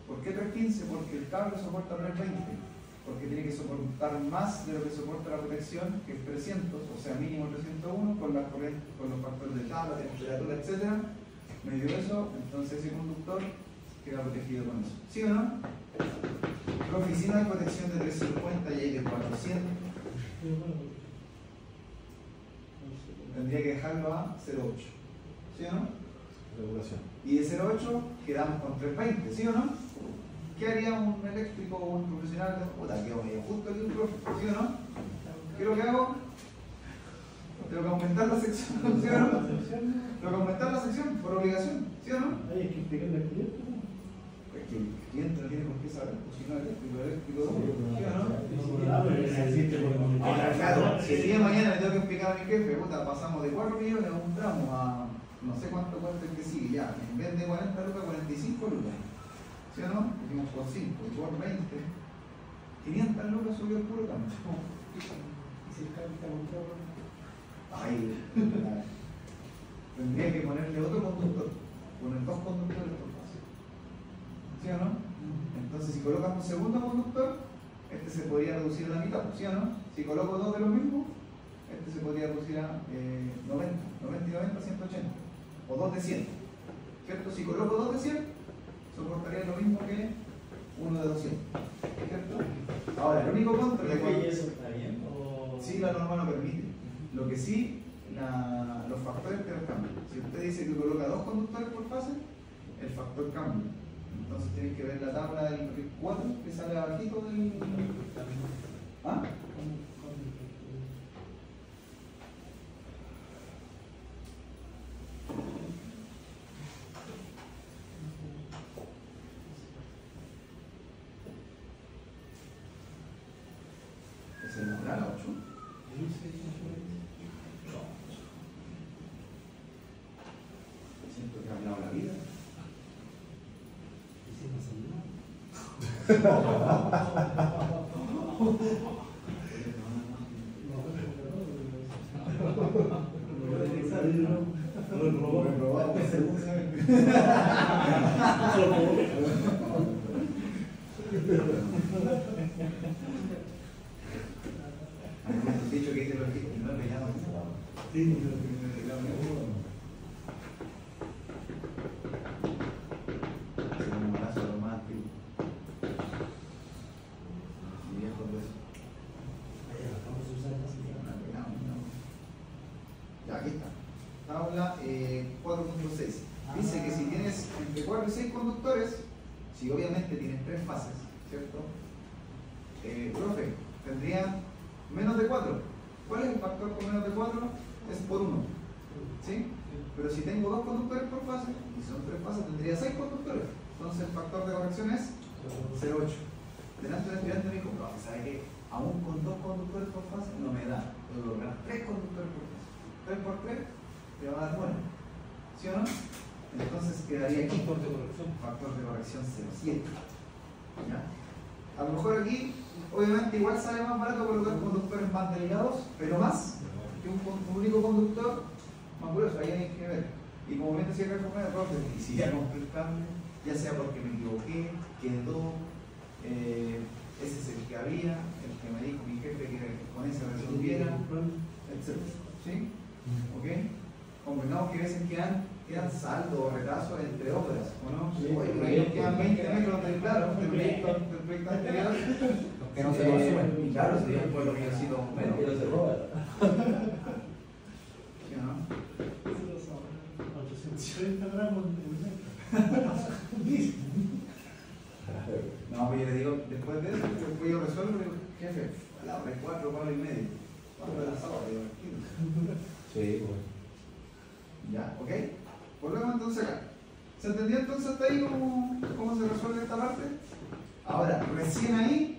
¿Por qué 3,15? Porque el cable soporta 3,20. Porque tiene que soportar más de lo que soporta la protección, que es 300, o sea, mínimo 301, con los factores de tabla, temperatura, etc. Me dio eso, entonces ese conductor queda protegido con eso. ¿Sí o no? La oficina de protección de 350 y hay de 400. Tendría que dejarlo a 0,8. ¿Sí o no? Regulación. Y de 0,8 quedamos con 320, ¿sí o no? ¿Qué haría un eléctrico o un profesional? Puta, quedo medio justo aquí un profe, ¿sí o no? ¿Qué es lo que hago? Tengo que aumentar la sección, ¿sí o no? Tengo que aumentar la sección por obligación, ¿sí o no? Hay que explicarle al cliente, ¿no? Es que el cliente no tiene por qué saber, pues si no es eléctrico, ¿sí o no? Claro, si el día de mañana le tengo que explicar a mi jefe, puta, pasamos de 4 millones a un tramo a no sé cuánto cuesta el que sigue, ya, en vez de 40 lucas, 45 lucas. ¿Sí o no? Dijimos por 5, y por 20. 500 lucas subió el puro cambio. Y si el cable está comprado, Ay, tendría que ponerle otro conductor. Poner 2 conductores por fase. ¿Sí o no? Entonces, si colocamos un segundo conductor, este se podría reducir a la mitad, ¿sí o no? Si coloco 2 de lo mismo, este se podría reducir a 90 y 90, 180. O 2 de 100. ¿Cierto? Si coloco 2 de 100, soportaría lo mismo que uno de 200. ¿Cierto? Ahora, el único contra de ¿Y eso está bien? ¿O... Sí, la norma lo permite. Lo que sí, los factores te los cambian. Si usted dice que coloca 2 conductores por fase, el factor cambia. Entonces tienes que ver la tabla del 4 que sale abajito del... ¿Ah? Habíamos dicho que hice los que no me llaman. Sí, Un abrazo a los más antiguos. Y viejo de eso. Ya, aquí está. Tabla 4.6. Dice que si tienes entre 4 y 6 conductores, si obviamente tienes 3 fases, ¿cierto? Profe, tendría menos de 4. ¿Cuál es el factor con menos de 4? Es por 1. ¿Sí? Pero si tengo 2 conductores por fase, y son 3 fases, tendría 6 conductores. Entonces el factor de corrección es 0,8. Delante del estudiante me dijo, profe, ¿sabe qué? Aún con 2 conductores por fase no me da. Puedo lograr 3 conductores por fase. 3 por 3 te va a dar 9. ¿Sí o no? Entonces quedaría aquí factor de corrección 0,7. ¿Ya? A lo mejor aquí, obviamente, igual sale más barato colocar conductores más delgados, pero más que un único conductor más grueso. Ahí hay que ver. Y como bien decía Carlos Romero, profe, y si ya compré el cable, ya sea porque me equivoqué, quedó, ese es el que había, el que me dijo mi jefe que con ese resolviera, etc. ¿Sí? ¿Ok? Convengamos que a veces quedan saldos o retrasos entre obras, ¿o no? Sí, oye, por ahí nos quedan 20 metros del claro, del proyecto anterior. Que no se consumen. Y claro, sería por lo que ha sido menos. Pero se roba. ¿Sí o no? 830 gramos de No, pero yo le digo, después de eso, después yo resuelvo y digo, jefe, a la hora de 4, 4 y medio. ¿Cuándo de la sábado? Sí, bueno. Ya, ¿ok? Volvemos entonces acá. ¿Se entendió entonces hasta ahí cómo se resuelve esta parte? Ahora, recién ahí,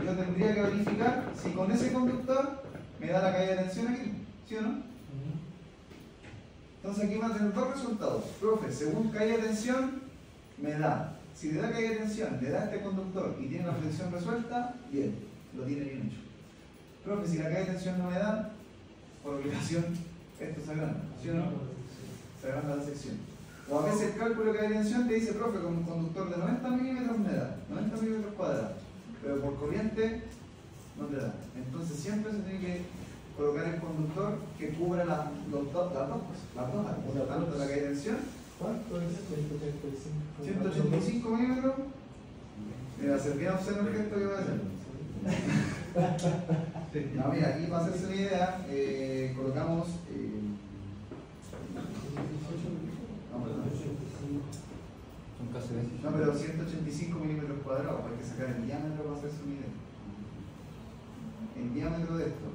yo tendría que verificar si con ese conductor me da la caída de tensión aquí, ¿sí o no? Entonces aquí va a tener 2 resultados. Profe, según caída de tensión, me da. Si le da caída de tensión, le da a este conductor y tiene la flexión resuelta, bien, lo tiene bien hecho. Profe, si la caída de tensión no me da, por obligación, esto se agranda, ¿sí o no? Se agranda la sección. O a veces el cálculo de caída de tensión te dice, profe, con un conductor de 90 milímetros me da, 90 milímetros cuadrados, pero por corriente no te da. Entonces siempre se tiene que colocar el conductor que cubra las dos cosas, tanto la caída de tensión. ¿Cuánto es 185? 185 milímetros. Mira, se bien observa el gesto que voy a hacer. No, mira, aquí para hacerse una idea, colocamos. No, pero 185 milímetros cuadrados, hay que sacar el diámetro para hacerse una idea. El diámetro de esto.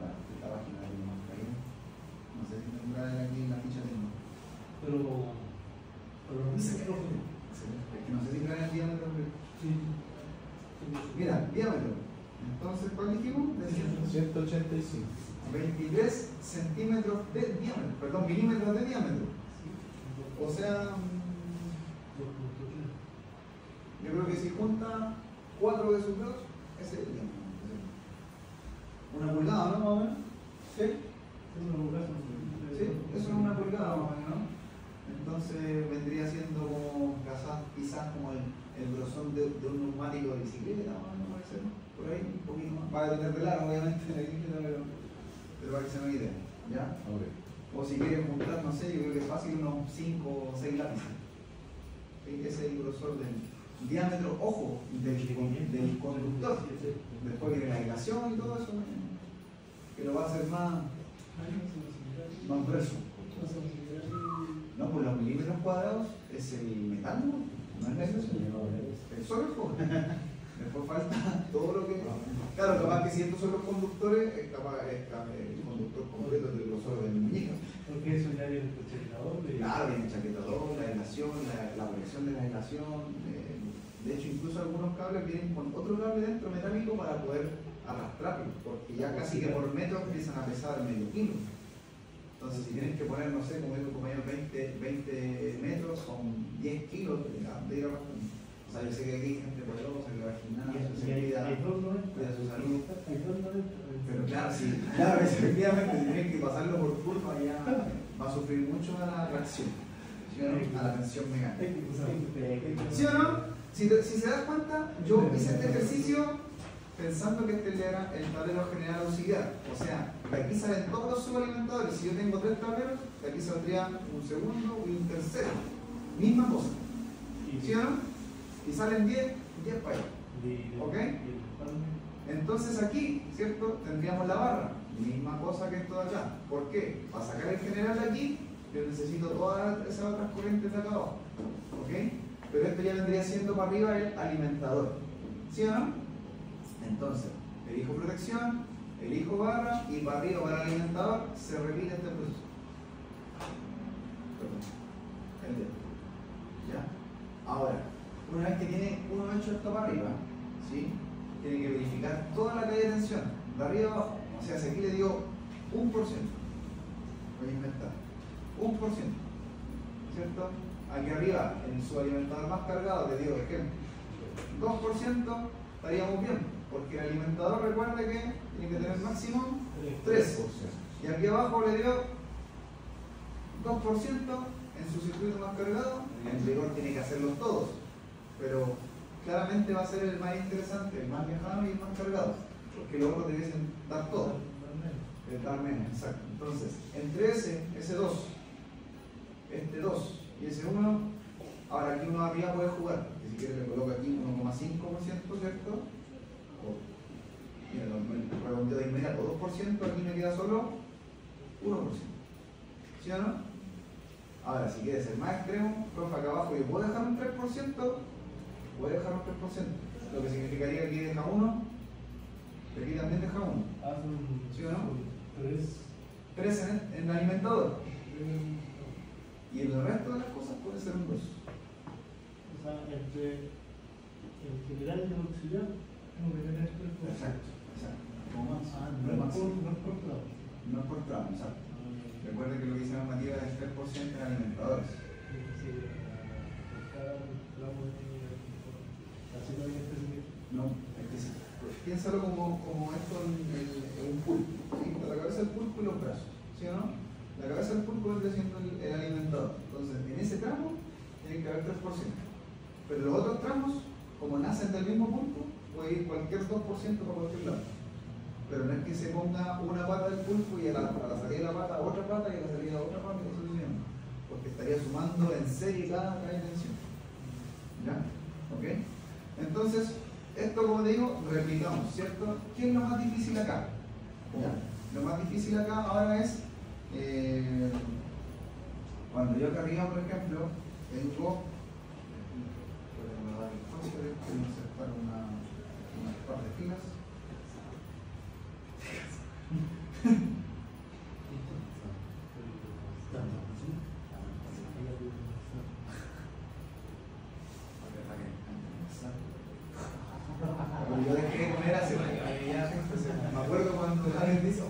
Esta página de más caída. No sé si tendrá aquí en la ficha tengo. Pero dice que no fue. No sé si trae el diámetro. Mira, diámetro. Entonces, ¿cuál dijimos? 185. 23 centímetros de diámetro, perdón, milímetros de diámetro. O sea, yo creo que si junta 4 de sus dedos, ese es el diámetro. Una pulgada, ¿no? Más o menos. ¿Sí? Sí, eso es una pulgada más o menos, ¿no? Entonces vendría siendo como quizás como el grosor de un neumático de bicicleta, ¿no? Por ahí, un poquito más. Va a depender del largo, obviamente, de la bicicleta, pero para que se me idea, ¿ya? Okay. O si quieres juntar, no sé, yo creo que es fácil unos 5 o 6 lápices. ¿Sí? Ese es el grosor del diámetro, ojo, del conductor. Después viene la aislación y todo eso, que lo va a hacer más grueso. No, pues los milímetros cuadrados es el metal, ¿no? No es la aislación. El sólido. Después falta todo lo que. Claro, capaz que si estos son los conductores, es capaz el conductor completo del grosor del muñeco. Porque eso ya viene el chaquetador. Claro, viene el chaquetador, la aislación, la proyección de la aislación. De hecho, incluso algunos cables vienen con otro cable dentro metálico para poder arrastrarlo, porque ya casi que por metro empiezan a pesar medio kilo. Entonces, si tienes que poner, no sé, como digo, compañero, 20 metros con 10 kilos de ir arrastrando. O sea, yo sé que aquí hay gente poderosa que va al gimnasio, se hay dos cuida su salud. Hay dos Pero claro, sí, claro, efectivamente, si tienen que pasarlo por curva, ya va a sufrir mucho a la tracción, ¿sí o no? A la tensión mecánica. ¿Sí o no? Si se das cuenta, yo hice este ejercicio pensando que este era el tablero general auxiliar. O sea, de aquí salen todos los subalimentadores. Si yo tengo 3 tableros, de aquí saldría un segundo y un tercero. Misma cosa. ¿Sí o no? Y salen 10 para allá. ¿Ok? Entonces aquí, ¿cierto? Tendríamos la barra. Misma cosa que esto de acá. ¿Por qué? Para sacar el general de aquí, yo necesito todas esas otras corrientes de acá abajo. ¿Ok? Pero esto ya vendría siendo para arriba el alimentador. ¿Sí o no? Entonces, elijo protección, elijo barra y para arriba para el alimentador se repite este proceso. El dedo. ¿Ya? Ahora, una vez que tiene uno hecho esto para arriba, ¿sí? Tiene que verificar toda la caída de tensión, de arriba a abajo. O sea, si aquí le dio 1%, voy a inventar, 1%, ¿cierto? Aquí arriba, en su alimentador más cargado, le dio, ejemplo, 2%, estaríamos bien, porque el alimentador recuerde que tiene que tener máximo 3%. Y aquí abajo le dio 2% en su circuito más cargado, en rigor tiene que hacerlos todos, pero claramente va a ser el más interesante, el más lejano y el más cargado, porque los otros debiesen dar todo, dar menos, exacto. Entonces, entre ese 2, este 2 y ese 1, ahora aquí uno arriba puede jugar, que si quiere le coloco aquí 1,5%, ¿cierto? Mira, lo redondeo de inmediato, 2%, aquí me queda solo 1%, ¿sí o no? Ahora, si quieres ser más extremo, profe, acá abajo yo puedo dejar un 3%, voy a dejar un 3%, lo que significaría que aquí deja 1, y aquí también deja 1. ¿Sí o no? 3 en el alimentador. Y el resto de las cosas puede ser un 2. O sea, entre el general y el auxiliar, no me tener 3%. Exacto. Como más. No es por tramo. No es por tramo, exacto. Recuerden que lo que dice la normativa es 3% en alimentadores. Sí, por cada tramo así no hay que especificar. No, es que sí. Piénsalo como esto en un pulpo. ¿Sí? La cabeza del pulpo y los brazos. ¿Sí o no? La cabeza del pulpo vendría siendo el alimentador. Entonces, en ese tramo tiene que haber 3%. Pero los otros tramos, como nacen del mismo pulpo, puede ir cualquier 2% para cualquier lado. Pero no es que se ponga una pata del pulpo y a la salida de la pata otra pata y a la salida otra pata y eso es, porque estaría sumando en serie cada tensión. ¿Ya? ¿Ok? Entonces, esto como te digo, replicamos, ¿cierto? ¿Qué es lo más difícil acá? ¿Ya? Lo más difícil acá ahora es cuando yo acá arriba, por ejemplo, tengo insertar unas par de filas. Yo dejé de comer hace un año, ya me acuerdo cuando alguien dice, o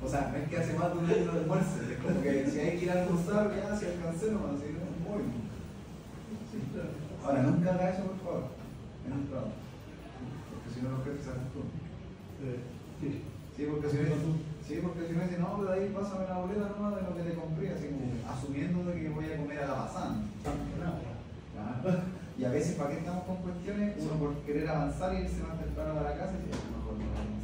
sea, no es que hace más de un año de almuerzo, es como que si hay que ir a almorzar, ya si alcancé no, así no voy. Ahora, nunca haga eso, por favor, en un trabajo, porque si no los jefes se acostumbran. Sí, porque si no dice, no, pero ahí pásame la boleta nomás de lo que te compré, así como asumiendo de que voy a comer a la pasada. Claro. Y a veces, ¿para qué estamos con cuestiones? Uno por querer avanzar y irse más temprano para la casa y dice, mejor no vamos.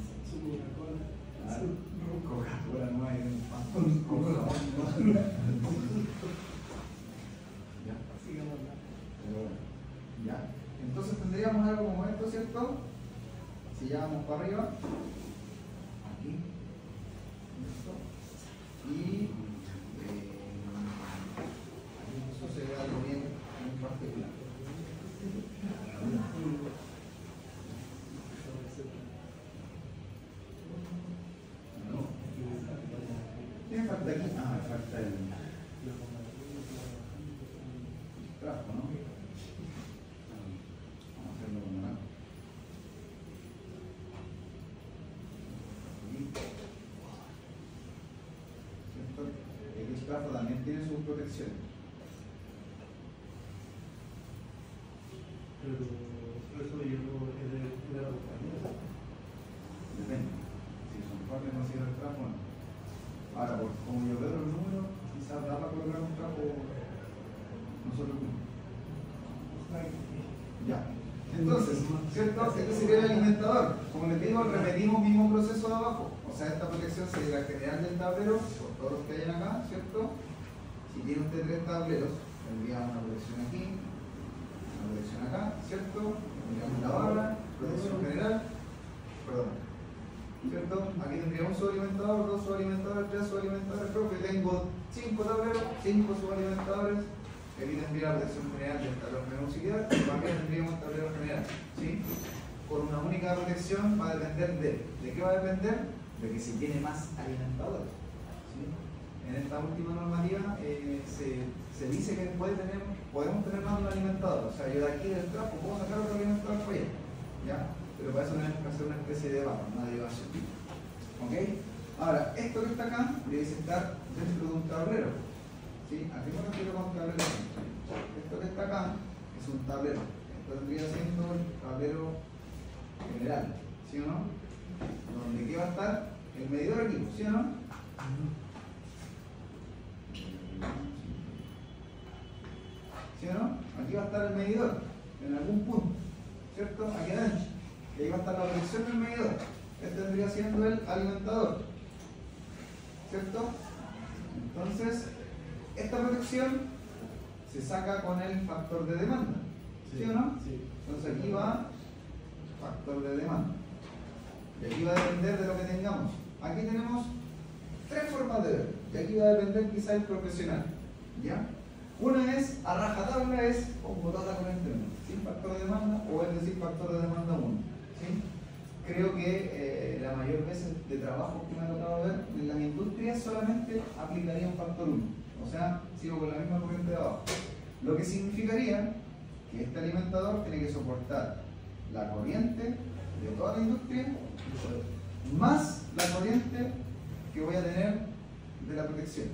Coca-Cola no hay un pan. Ya. Pero bueno, ya. Entonces tendríamos algo como esto, ¿cierto? Si ya vamos para arriba, aquí, esto, y aquí sucede algo bien particular. ¿Qué me falta aquí? Ah, me falta el trapo, ¿no? Vamos a hacerlo con naranja. ¿Cierto? El trapo también tiene sus protecciones. Pero eso yo creo que es de la compañía. Depende. Si son partes no sirve el trapo, no. Ahora, como yo veo los números, quizás da para colocar un trapo nosotros mismos. Ya. Entonces, ¿cierto? Este sería el alimentador. Como les digo, repetimos el mismo proceso de abajo. O sea, esta protección sería la general del tablero, por todos los que hayan acá, ¿cierto? Si tiene usted 3 tableros, tendría una protección aquí, una protección acá, ¿cierto? Tendríamos la barra, protección general, perdón. ¿Cierto? Aquí tendría un subalimentador, 2 subalimentadores, 3 subalimentadores, profe, tengo 5 tableros, 5 subalimentadores. Aquí tendría la protección general del tablero menor auxiliar, y también tendríamos tablero general, ¿sí? Con una única protección va a depender ¿de qué va a depender? De que si tiene más alimentadores, ¿sí? En esta última normativa se dice que podemos tener más de un alimentador, o sea, yo de aquí del trapo puedo sacar otro alimentador por allá, ¿ya? Pero para eso tenemos que hacer una especie de barra, una derivación, ¿ok? Ahora, esto que está acá debe estar dentro de un tablero. ¿Sí? ¿A qué me refiero con tablero? Esto que está acá es un tablero. Esto vendría siendo el tablero general, ¿sí o no? Donde ¿qué va a estar? El medidor aquí, ¿sí o no? ¿Sí o no? Aquí va a estar el medidor, en algún punto, ¿cierto? Aquí adentro. Y ahí va a estar la presión del medidor. Este vendría siendo el alimentador, ¿cierto? Entonces, esta protección se saca con el factor de demanda, ¿sí o no? Sí. Entonces aquí va factor de demanda. Y aquí va a depender de lo que tengamos. Aquí tenemos 3 formas de ver. Y aquí va a depender quizá el profesional, ¿ya? Una es, a rajatabla es con toda corriente sin factor de demanda, o es decir, factor de demanda 1, ¿sí? Creo que la mayor veces de trabajo que me ha tocado ver en la industria solamente aplicaría un factor 1. O sea, sigo con la misma corriente de abajo. Lo que significaría que este alimentador tiene que soportar la corriente de toda la industria más la corriente que voy a tener de la protección.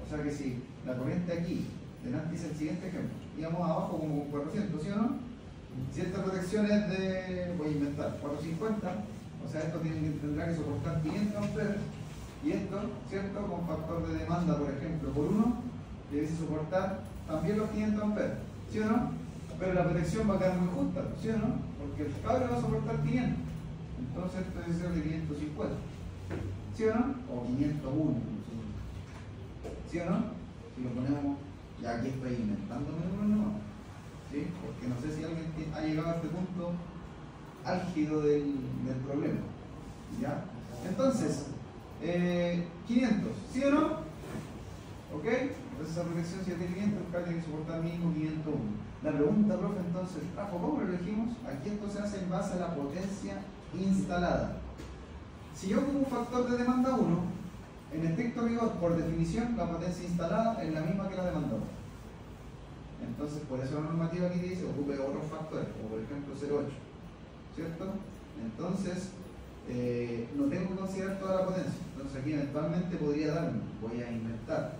O sea que si la corriente aquí, delante hice el siguiente ejemplo, íbamos abajo como 400, ¿sí o no? Si esta protección es de, voy a inventar, 450, o sea, esto tendrá que soportar 500 amperes. Y esto, ¿cierto? Con factor de demanda, por ejemplo, por 1, debe soportar también los 500 amperes, ¿sí o no? Pero la protección va a quedar muy justa, ¿sí o no? Porque el cable va a soportar 500. Entonces esto debe ser de 550, ¿sí o no? O 501, ¿sí o no? Si lo ponemos, ya aquí estoy inventándome uno nuevo, ¿sí? Porque no sé si alguien ha llegado a este punto álgido del problema, ¿ya? Entonces, 500, ¿sí o no? ¿Ok? Entonces esa protección si tiene 500, el cable tiene que soportar mínimo 501. La pregunta, profe, entonces, ¿cómo lo elegimos? Aquí esto se hace en base a la potencia instalada. Si yo pongo un factor de demanda 1, en estricto rigor, por definición, la potencia instalada es la misma que la demandada. Entonces, por eso la normativa aquí dice ocupe otros factores, como por ejemplo 0,8, ¿cierto? Entonces, no tengo que considerar toda la potencia. Entonces aquí eventualmente podría darme, voy a inventar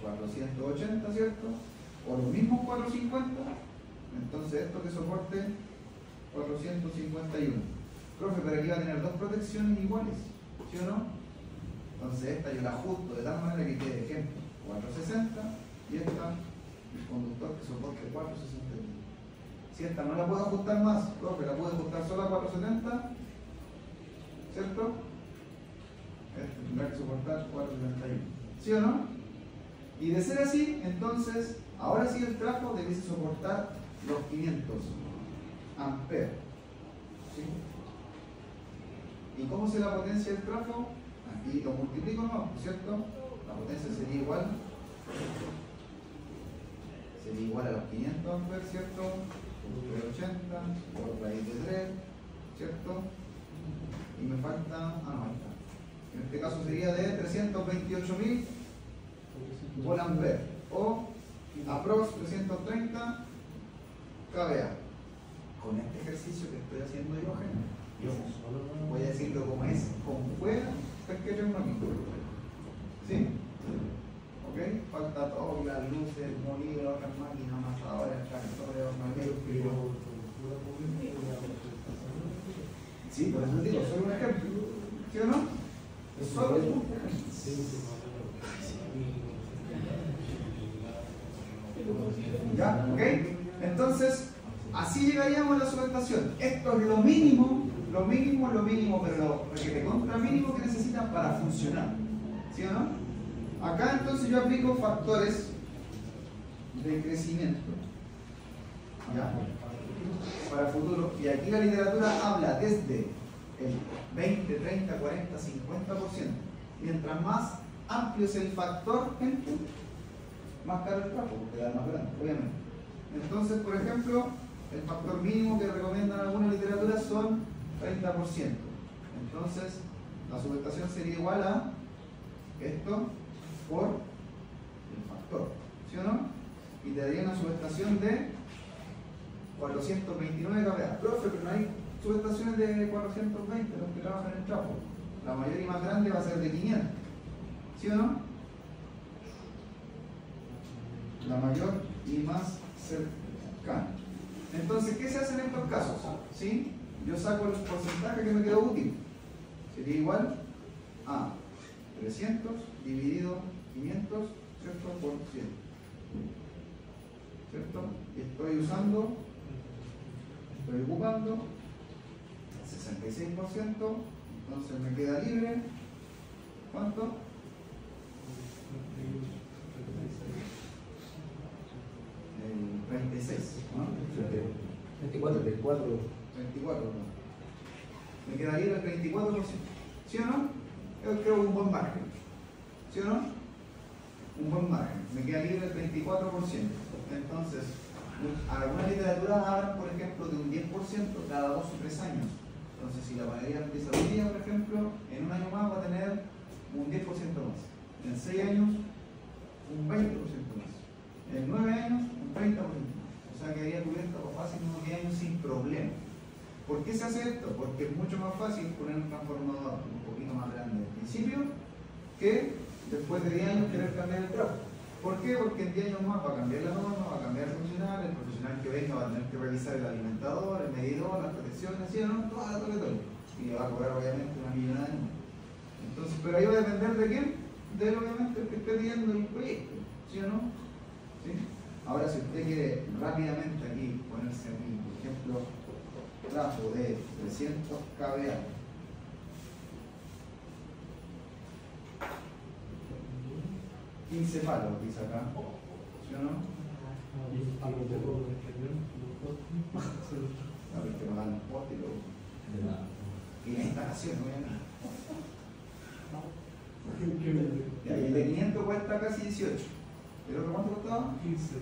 480, ¿cierto? O los mismos 450, entonces esto que soporte 451. Profe, pero aquí va a tener 2 protecciones iguales, ¿sí o no? Entonces esta yo la ajusto de tal manera que quede ejemplo 460 y esta el conductor que soporte 461. Si esta no la puedo ajustar más, profe, la puedo ajustar solo a 470, ¿cierto? Este tendrá que soportar 471, ¿sí o no? Y de ser así, entonces, ahora sí el trafo debe soportar los 500 amperes, ¿sí? ¿Y cómo se la potencia del trafo? Aquí lo multiplico, ¿no? ¿Cierto? La potencia sería igual a los 500 amperes, ¿cierto? Por 80, por raíz de 3, ¿cierto? Y me falta, no, ahí está. En este caso sería de 328.000 volamperes o aprox 330 kVA. Con este ejercicio que estoy haciendo yo voy a decirlo como es, con fuera, es que yo no mismo. ¿Sí? ¿Ok? Falta todo, las luces, el molido, otras máquinas, amasadoras, tractores, hornalleros, Solo ¿ya? ¿Ok? Entonces, así llegaríamos a la subestación. Esto es lo mínimo, pero lo que te contra mínimo que necesitan para funcionar. ¿Sí o no? Acá entonces yo aplico factores de crecimiento, ¿ya? Para futuro. Y aquí la literatura habla desde el 20, 30, 40, 50%. Mientras más amplio es el factor, gente, más caro el trabajo, porque da más grande, obviamente. Entonces, por ejemplo, el factor mínimo que recomiendan algunas literaturas son 30%. Entonces, la subestación sería igual a esto por el factor, ¿sí o no? Y te daría una subestación de 429 kVA. Profe, pero no hay subestaciones de 420 los que trabajan en trapo. La mayor y más grande va a ser de 500, ¿sí o no? La mayor y más cercana. Entonces, ¿qué se hace en estos casos? ¿Sí? Yo saco el porcentaje que me quedó útil. Sería igual a 300 dividido 500, ¿cierto? Por 100. ¿Cierto? Y estoy ocupando 66%, entonces me queda libre. ¿Cuánto? El 36, ¿no? 24, 34, ¿no? Me queda libre el 34%. ¿Sí o no? Yo creo un buen margen. ¿Sí o no? Un buen margen. Me queda libre el 24%. Entonces, algunas literaturas hablan, por ejemplo, de un 10% cada 2 o 3 años. Entonces, si la panadería empieza hoy día, por ejemplo, en un año más va a tener un 10% más. En 6 años, un 20% más. En 9 años, un 30% más. O sea, quedaría cubierto fácil unos 10 años sin problema. ¿Por qué se hace esto? Porque es mucho más fácil poner un transformador un poquito más grande al principio que después de 10 años querer cambiar el trapo. ¿Por qué? Porque en 10 años más va a cambiar la norma, va a cambiar el profesional que venga va a tener que revisar el alimentador, el medidor, las protecciones, ¿sí o no? Toda la toque. Y le va a cobrar obviamente una millonada de nuevo. Entonces, pero ahí va a depender de quién, de obviamente el que esté pidiendo el proyecto, ¿sí o no? ¿Sí? Ahora, si usted quiere rápidamente aquí ponerse aquí, por ejemplo, trapo de 300 kVA, $15 dice acá, ¿sí o no? A ver, que me dan los postes y la instalación, obviamente. Y ahí el de 500 cuesta casi 18. ¿El otro cuánto costaba? 15.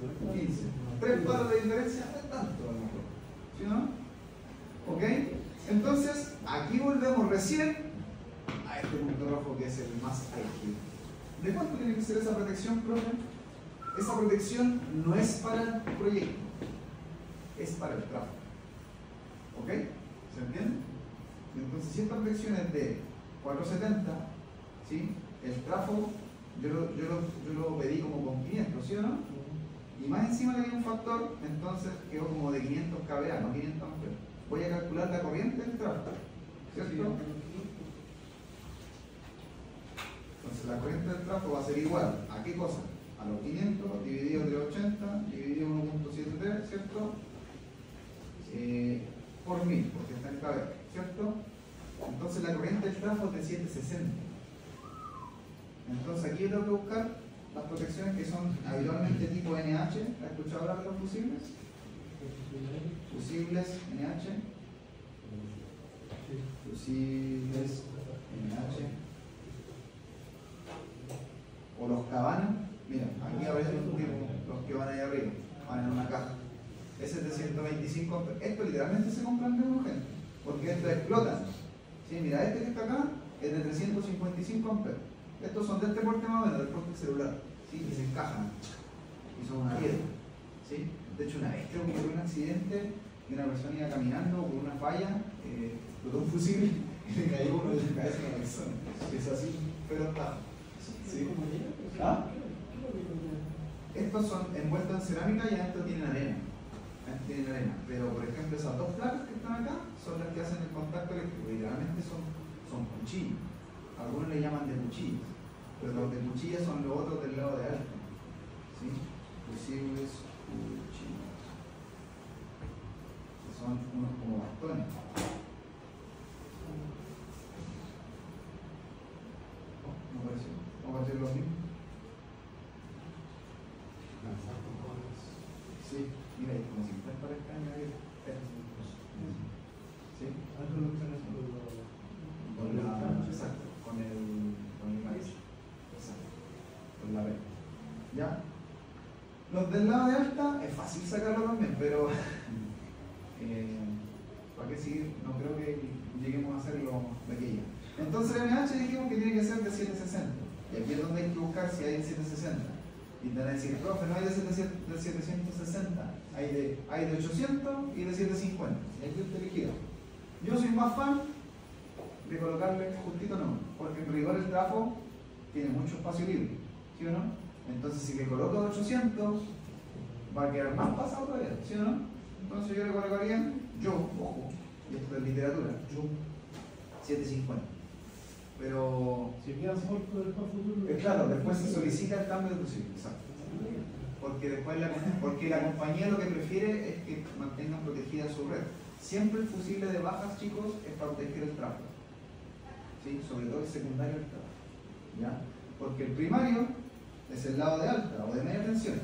3 palos de diferencia no es tanto, a lo mejor. ¿Sí o no? ¿Ok? Entonces, aquí volvemos recién a este punto rojo que es el más álgido. ¿De cuánto tiene que ser esa protección, profe? Esa protección no es para el proyecto, es para el trabajo. ¿Ok? ¿Se entiende? Entonces, si esta protección es de 470, ¿sí? El trafo yo lo pedí como con 500, ¿sí o no? Y más encima le di un factor, entonces quedó como de 500 kVA, no 500 amperes. Voy a calcular la corriente del trafo, ¿cierto? Entonces la corriente del trafo va a ser igual a qué cosa? A los 500 dividido entre 80 dividido 1.73, ¿cierto? Por 1000, porque está en kVA, ¿cierto? Entonces la corriente del trafo es de 760. Entonces aquí yo tengo que buscar las protecciones que son habitualmente tipo NH. ¿Has escuchado hablar de los fusibles? Fusibles NH. Fusibles NH. O los cabanas. Mira, aquí aparecen los que van allá arriba. Van en una caja. Ese es de 125 amperes. Esto literalmente se compran de urgente, porque esto explota. ¿Sí? Mira, este que está acá es de 355 amperes. Estos son de este porte más o menos, del porte celular, ¿sí? Y se encajan y son una piedra, ¿sí? De hecho, una vez creo que tuve un accidente y una persona iba caminando por una falla, explotó un fusible y le cayó uno de la cabeza a una persona. Es así, pero está. ¿Sí? ¿Ah? Estos son envueltos en cerámica y adentro tienen arena. Pero por ejemplo, esas dos placas que están acá son las que hacen el contacto eléctrico, literalmente son cuchillos. Algunos le llaman cuchillas. Pero los de cuchillas son los otros del lado de alta. ¿Sí? Fusibles cuchillas. Que son unos como bastones. No parece. Vamos a hacer los mismos. Sí, mira, hay como 50 para el caño ahí. ¿Sí? Exacto, con el maíz. Exacto. Con la red. ¿Ya? Los del lado de alta es fácil sacarlo también, pero ¿para qué seguir? No creo que lleguemos a hacerlo de aquella. Entonces el MH dijimos que tiene que ser de 760. Y aquí es donde hay que buscar si hay de 760. Y te van a decir, profe, no hay de 760, hay de 800 y de 750. Y aquí usted liquida. Yo soy más fan de colocarle justito no, porque en rigor el trafo tiene mucho espacio libre, ¿sí o no? Entonces si le coloco de 800 va a quedar más pasado todavía, ¿sí o no? Entonces yo le colocaría, ojo, y esto es literatura, 750. Pero Si quedas corto del futuro. claro, después se solicita el cambio de fusible, exacto. Porque la compañía lo que prefiere es que mantengan protegida su red. Siempre el fusible de bajas, chicos, es para proteger el tráfico. ¿Sí? Sobre todo el secundario del tráfico. ¿Ya? Porque el primario es el lado de alta o de media tensión.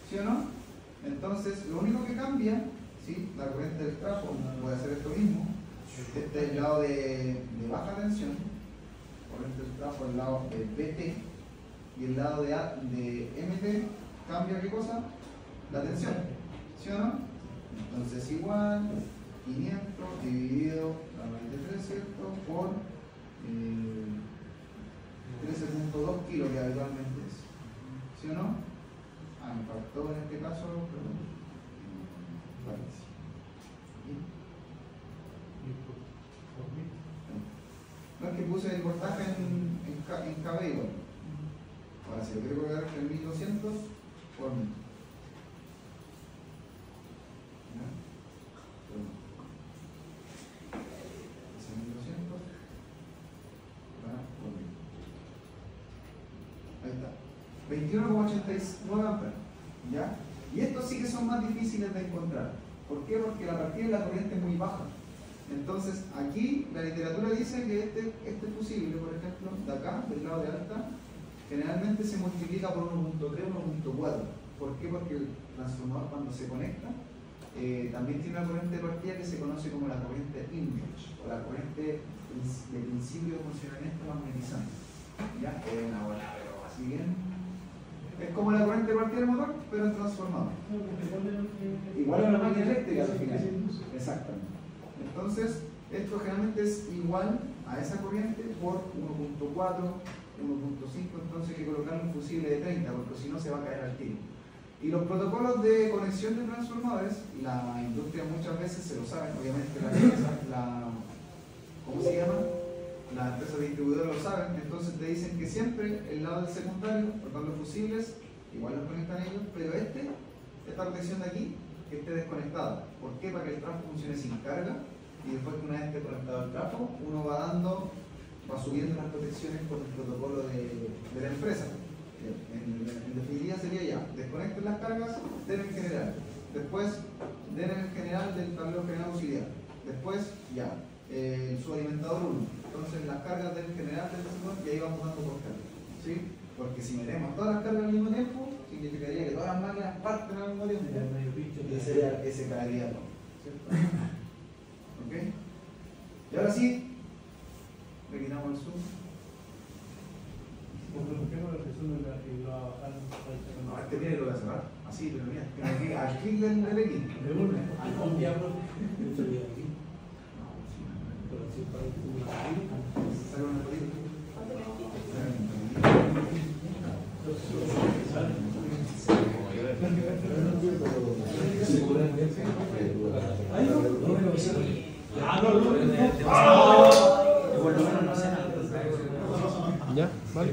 ¿Sí o no? Entonces, lo único que cambia, ¿sí? La corriente del tráfico puede hacer esto mismo. Este es el lado de baja tensión. Corriente del tráfico el lado de BT. Y el lado de MT cambia ¿qué cosa? La tensión. ¿Sí o no? Entonces, igual 500 dividido la raíz de 3, ¿cierto? Por 13.2 kilos que habitualmente es. ¿Sí o no? Me faltó en este caso, perdón. No es que puse el voltaje en KB igual. Ahora, si lo quiero colocar en 1200, por 1000. Ahí está. 21,89 amperes. ¿Ya? Y estos sí que son más difíciles de encontrar. ¿Por qué? Porque la partida de la corriente es muy baja. Entonces, aquí la literatura dice que este fusible, por ejemplo, de acá, del lado de alta, generalmente se multiplica por 1.3 o 1.4. ¿Por qué? Porque el transformador cuando se conecta también tiene una corriente de partida que se conoce como la corriente inrush o la corriente de principio de funcionamiento magnetizante. ¿Ya? Es una bola, pero así bien. Es como la corriente de partida del motor, pero en transformador. Igual a una máquina eléctrica al final. Exactamente. Entonces, esto generalmente es igual a esa corriente por 1.4, 1.5, entonces hay que colocar un fusible de 30, porque si no se va a caer al tiro. Y los protocolos de conexión de transformadores, la industria muchas veces se lo saben, obviamente ¿cómo se llama? Las empresas distribuidoras lo saben, entonces te dicen que siempre el lado del secundario, por tanto los fusibles, igual los conectan ellos, pero esta protección de aquí, que esté desconectada. ¿Por qué? Para que el tráfico funcione sin carga y después que una vez esté conectado al tráfico, uno va subiendo las protecciones por el protocolo de la empresa. En definitiva sería ya, desconecten las cargas, den el general, después den el general del tablero general auxiliar, después ya, su alimentador 1, entonces las cargas del general del sector y ahí vamos dando por carga, ¿sí? Porque si metemos todas las cargas al mismo tiempo, significaría que todas las máquinas parten al mismo tiempo y ese caería todo, ¿cierto? ¿Ok? Y ahora sí, le quitamos el zoom. ¿Por qué no le resumen y lo bajan? No, este tiene lo voy a cerrar. Así, pero mira, al clic del X. De una. Al diablo. Pero si para saca una política. Ya, vale.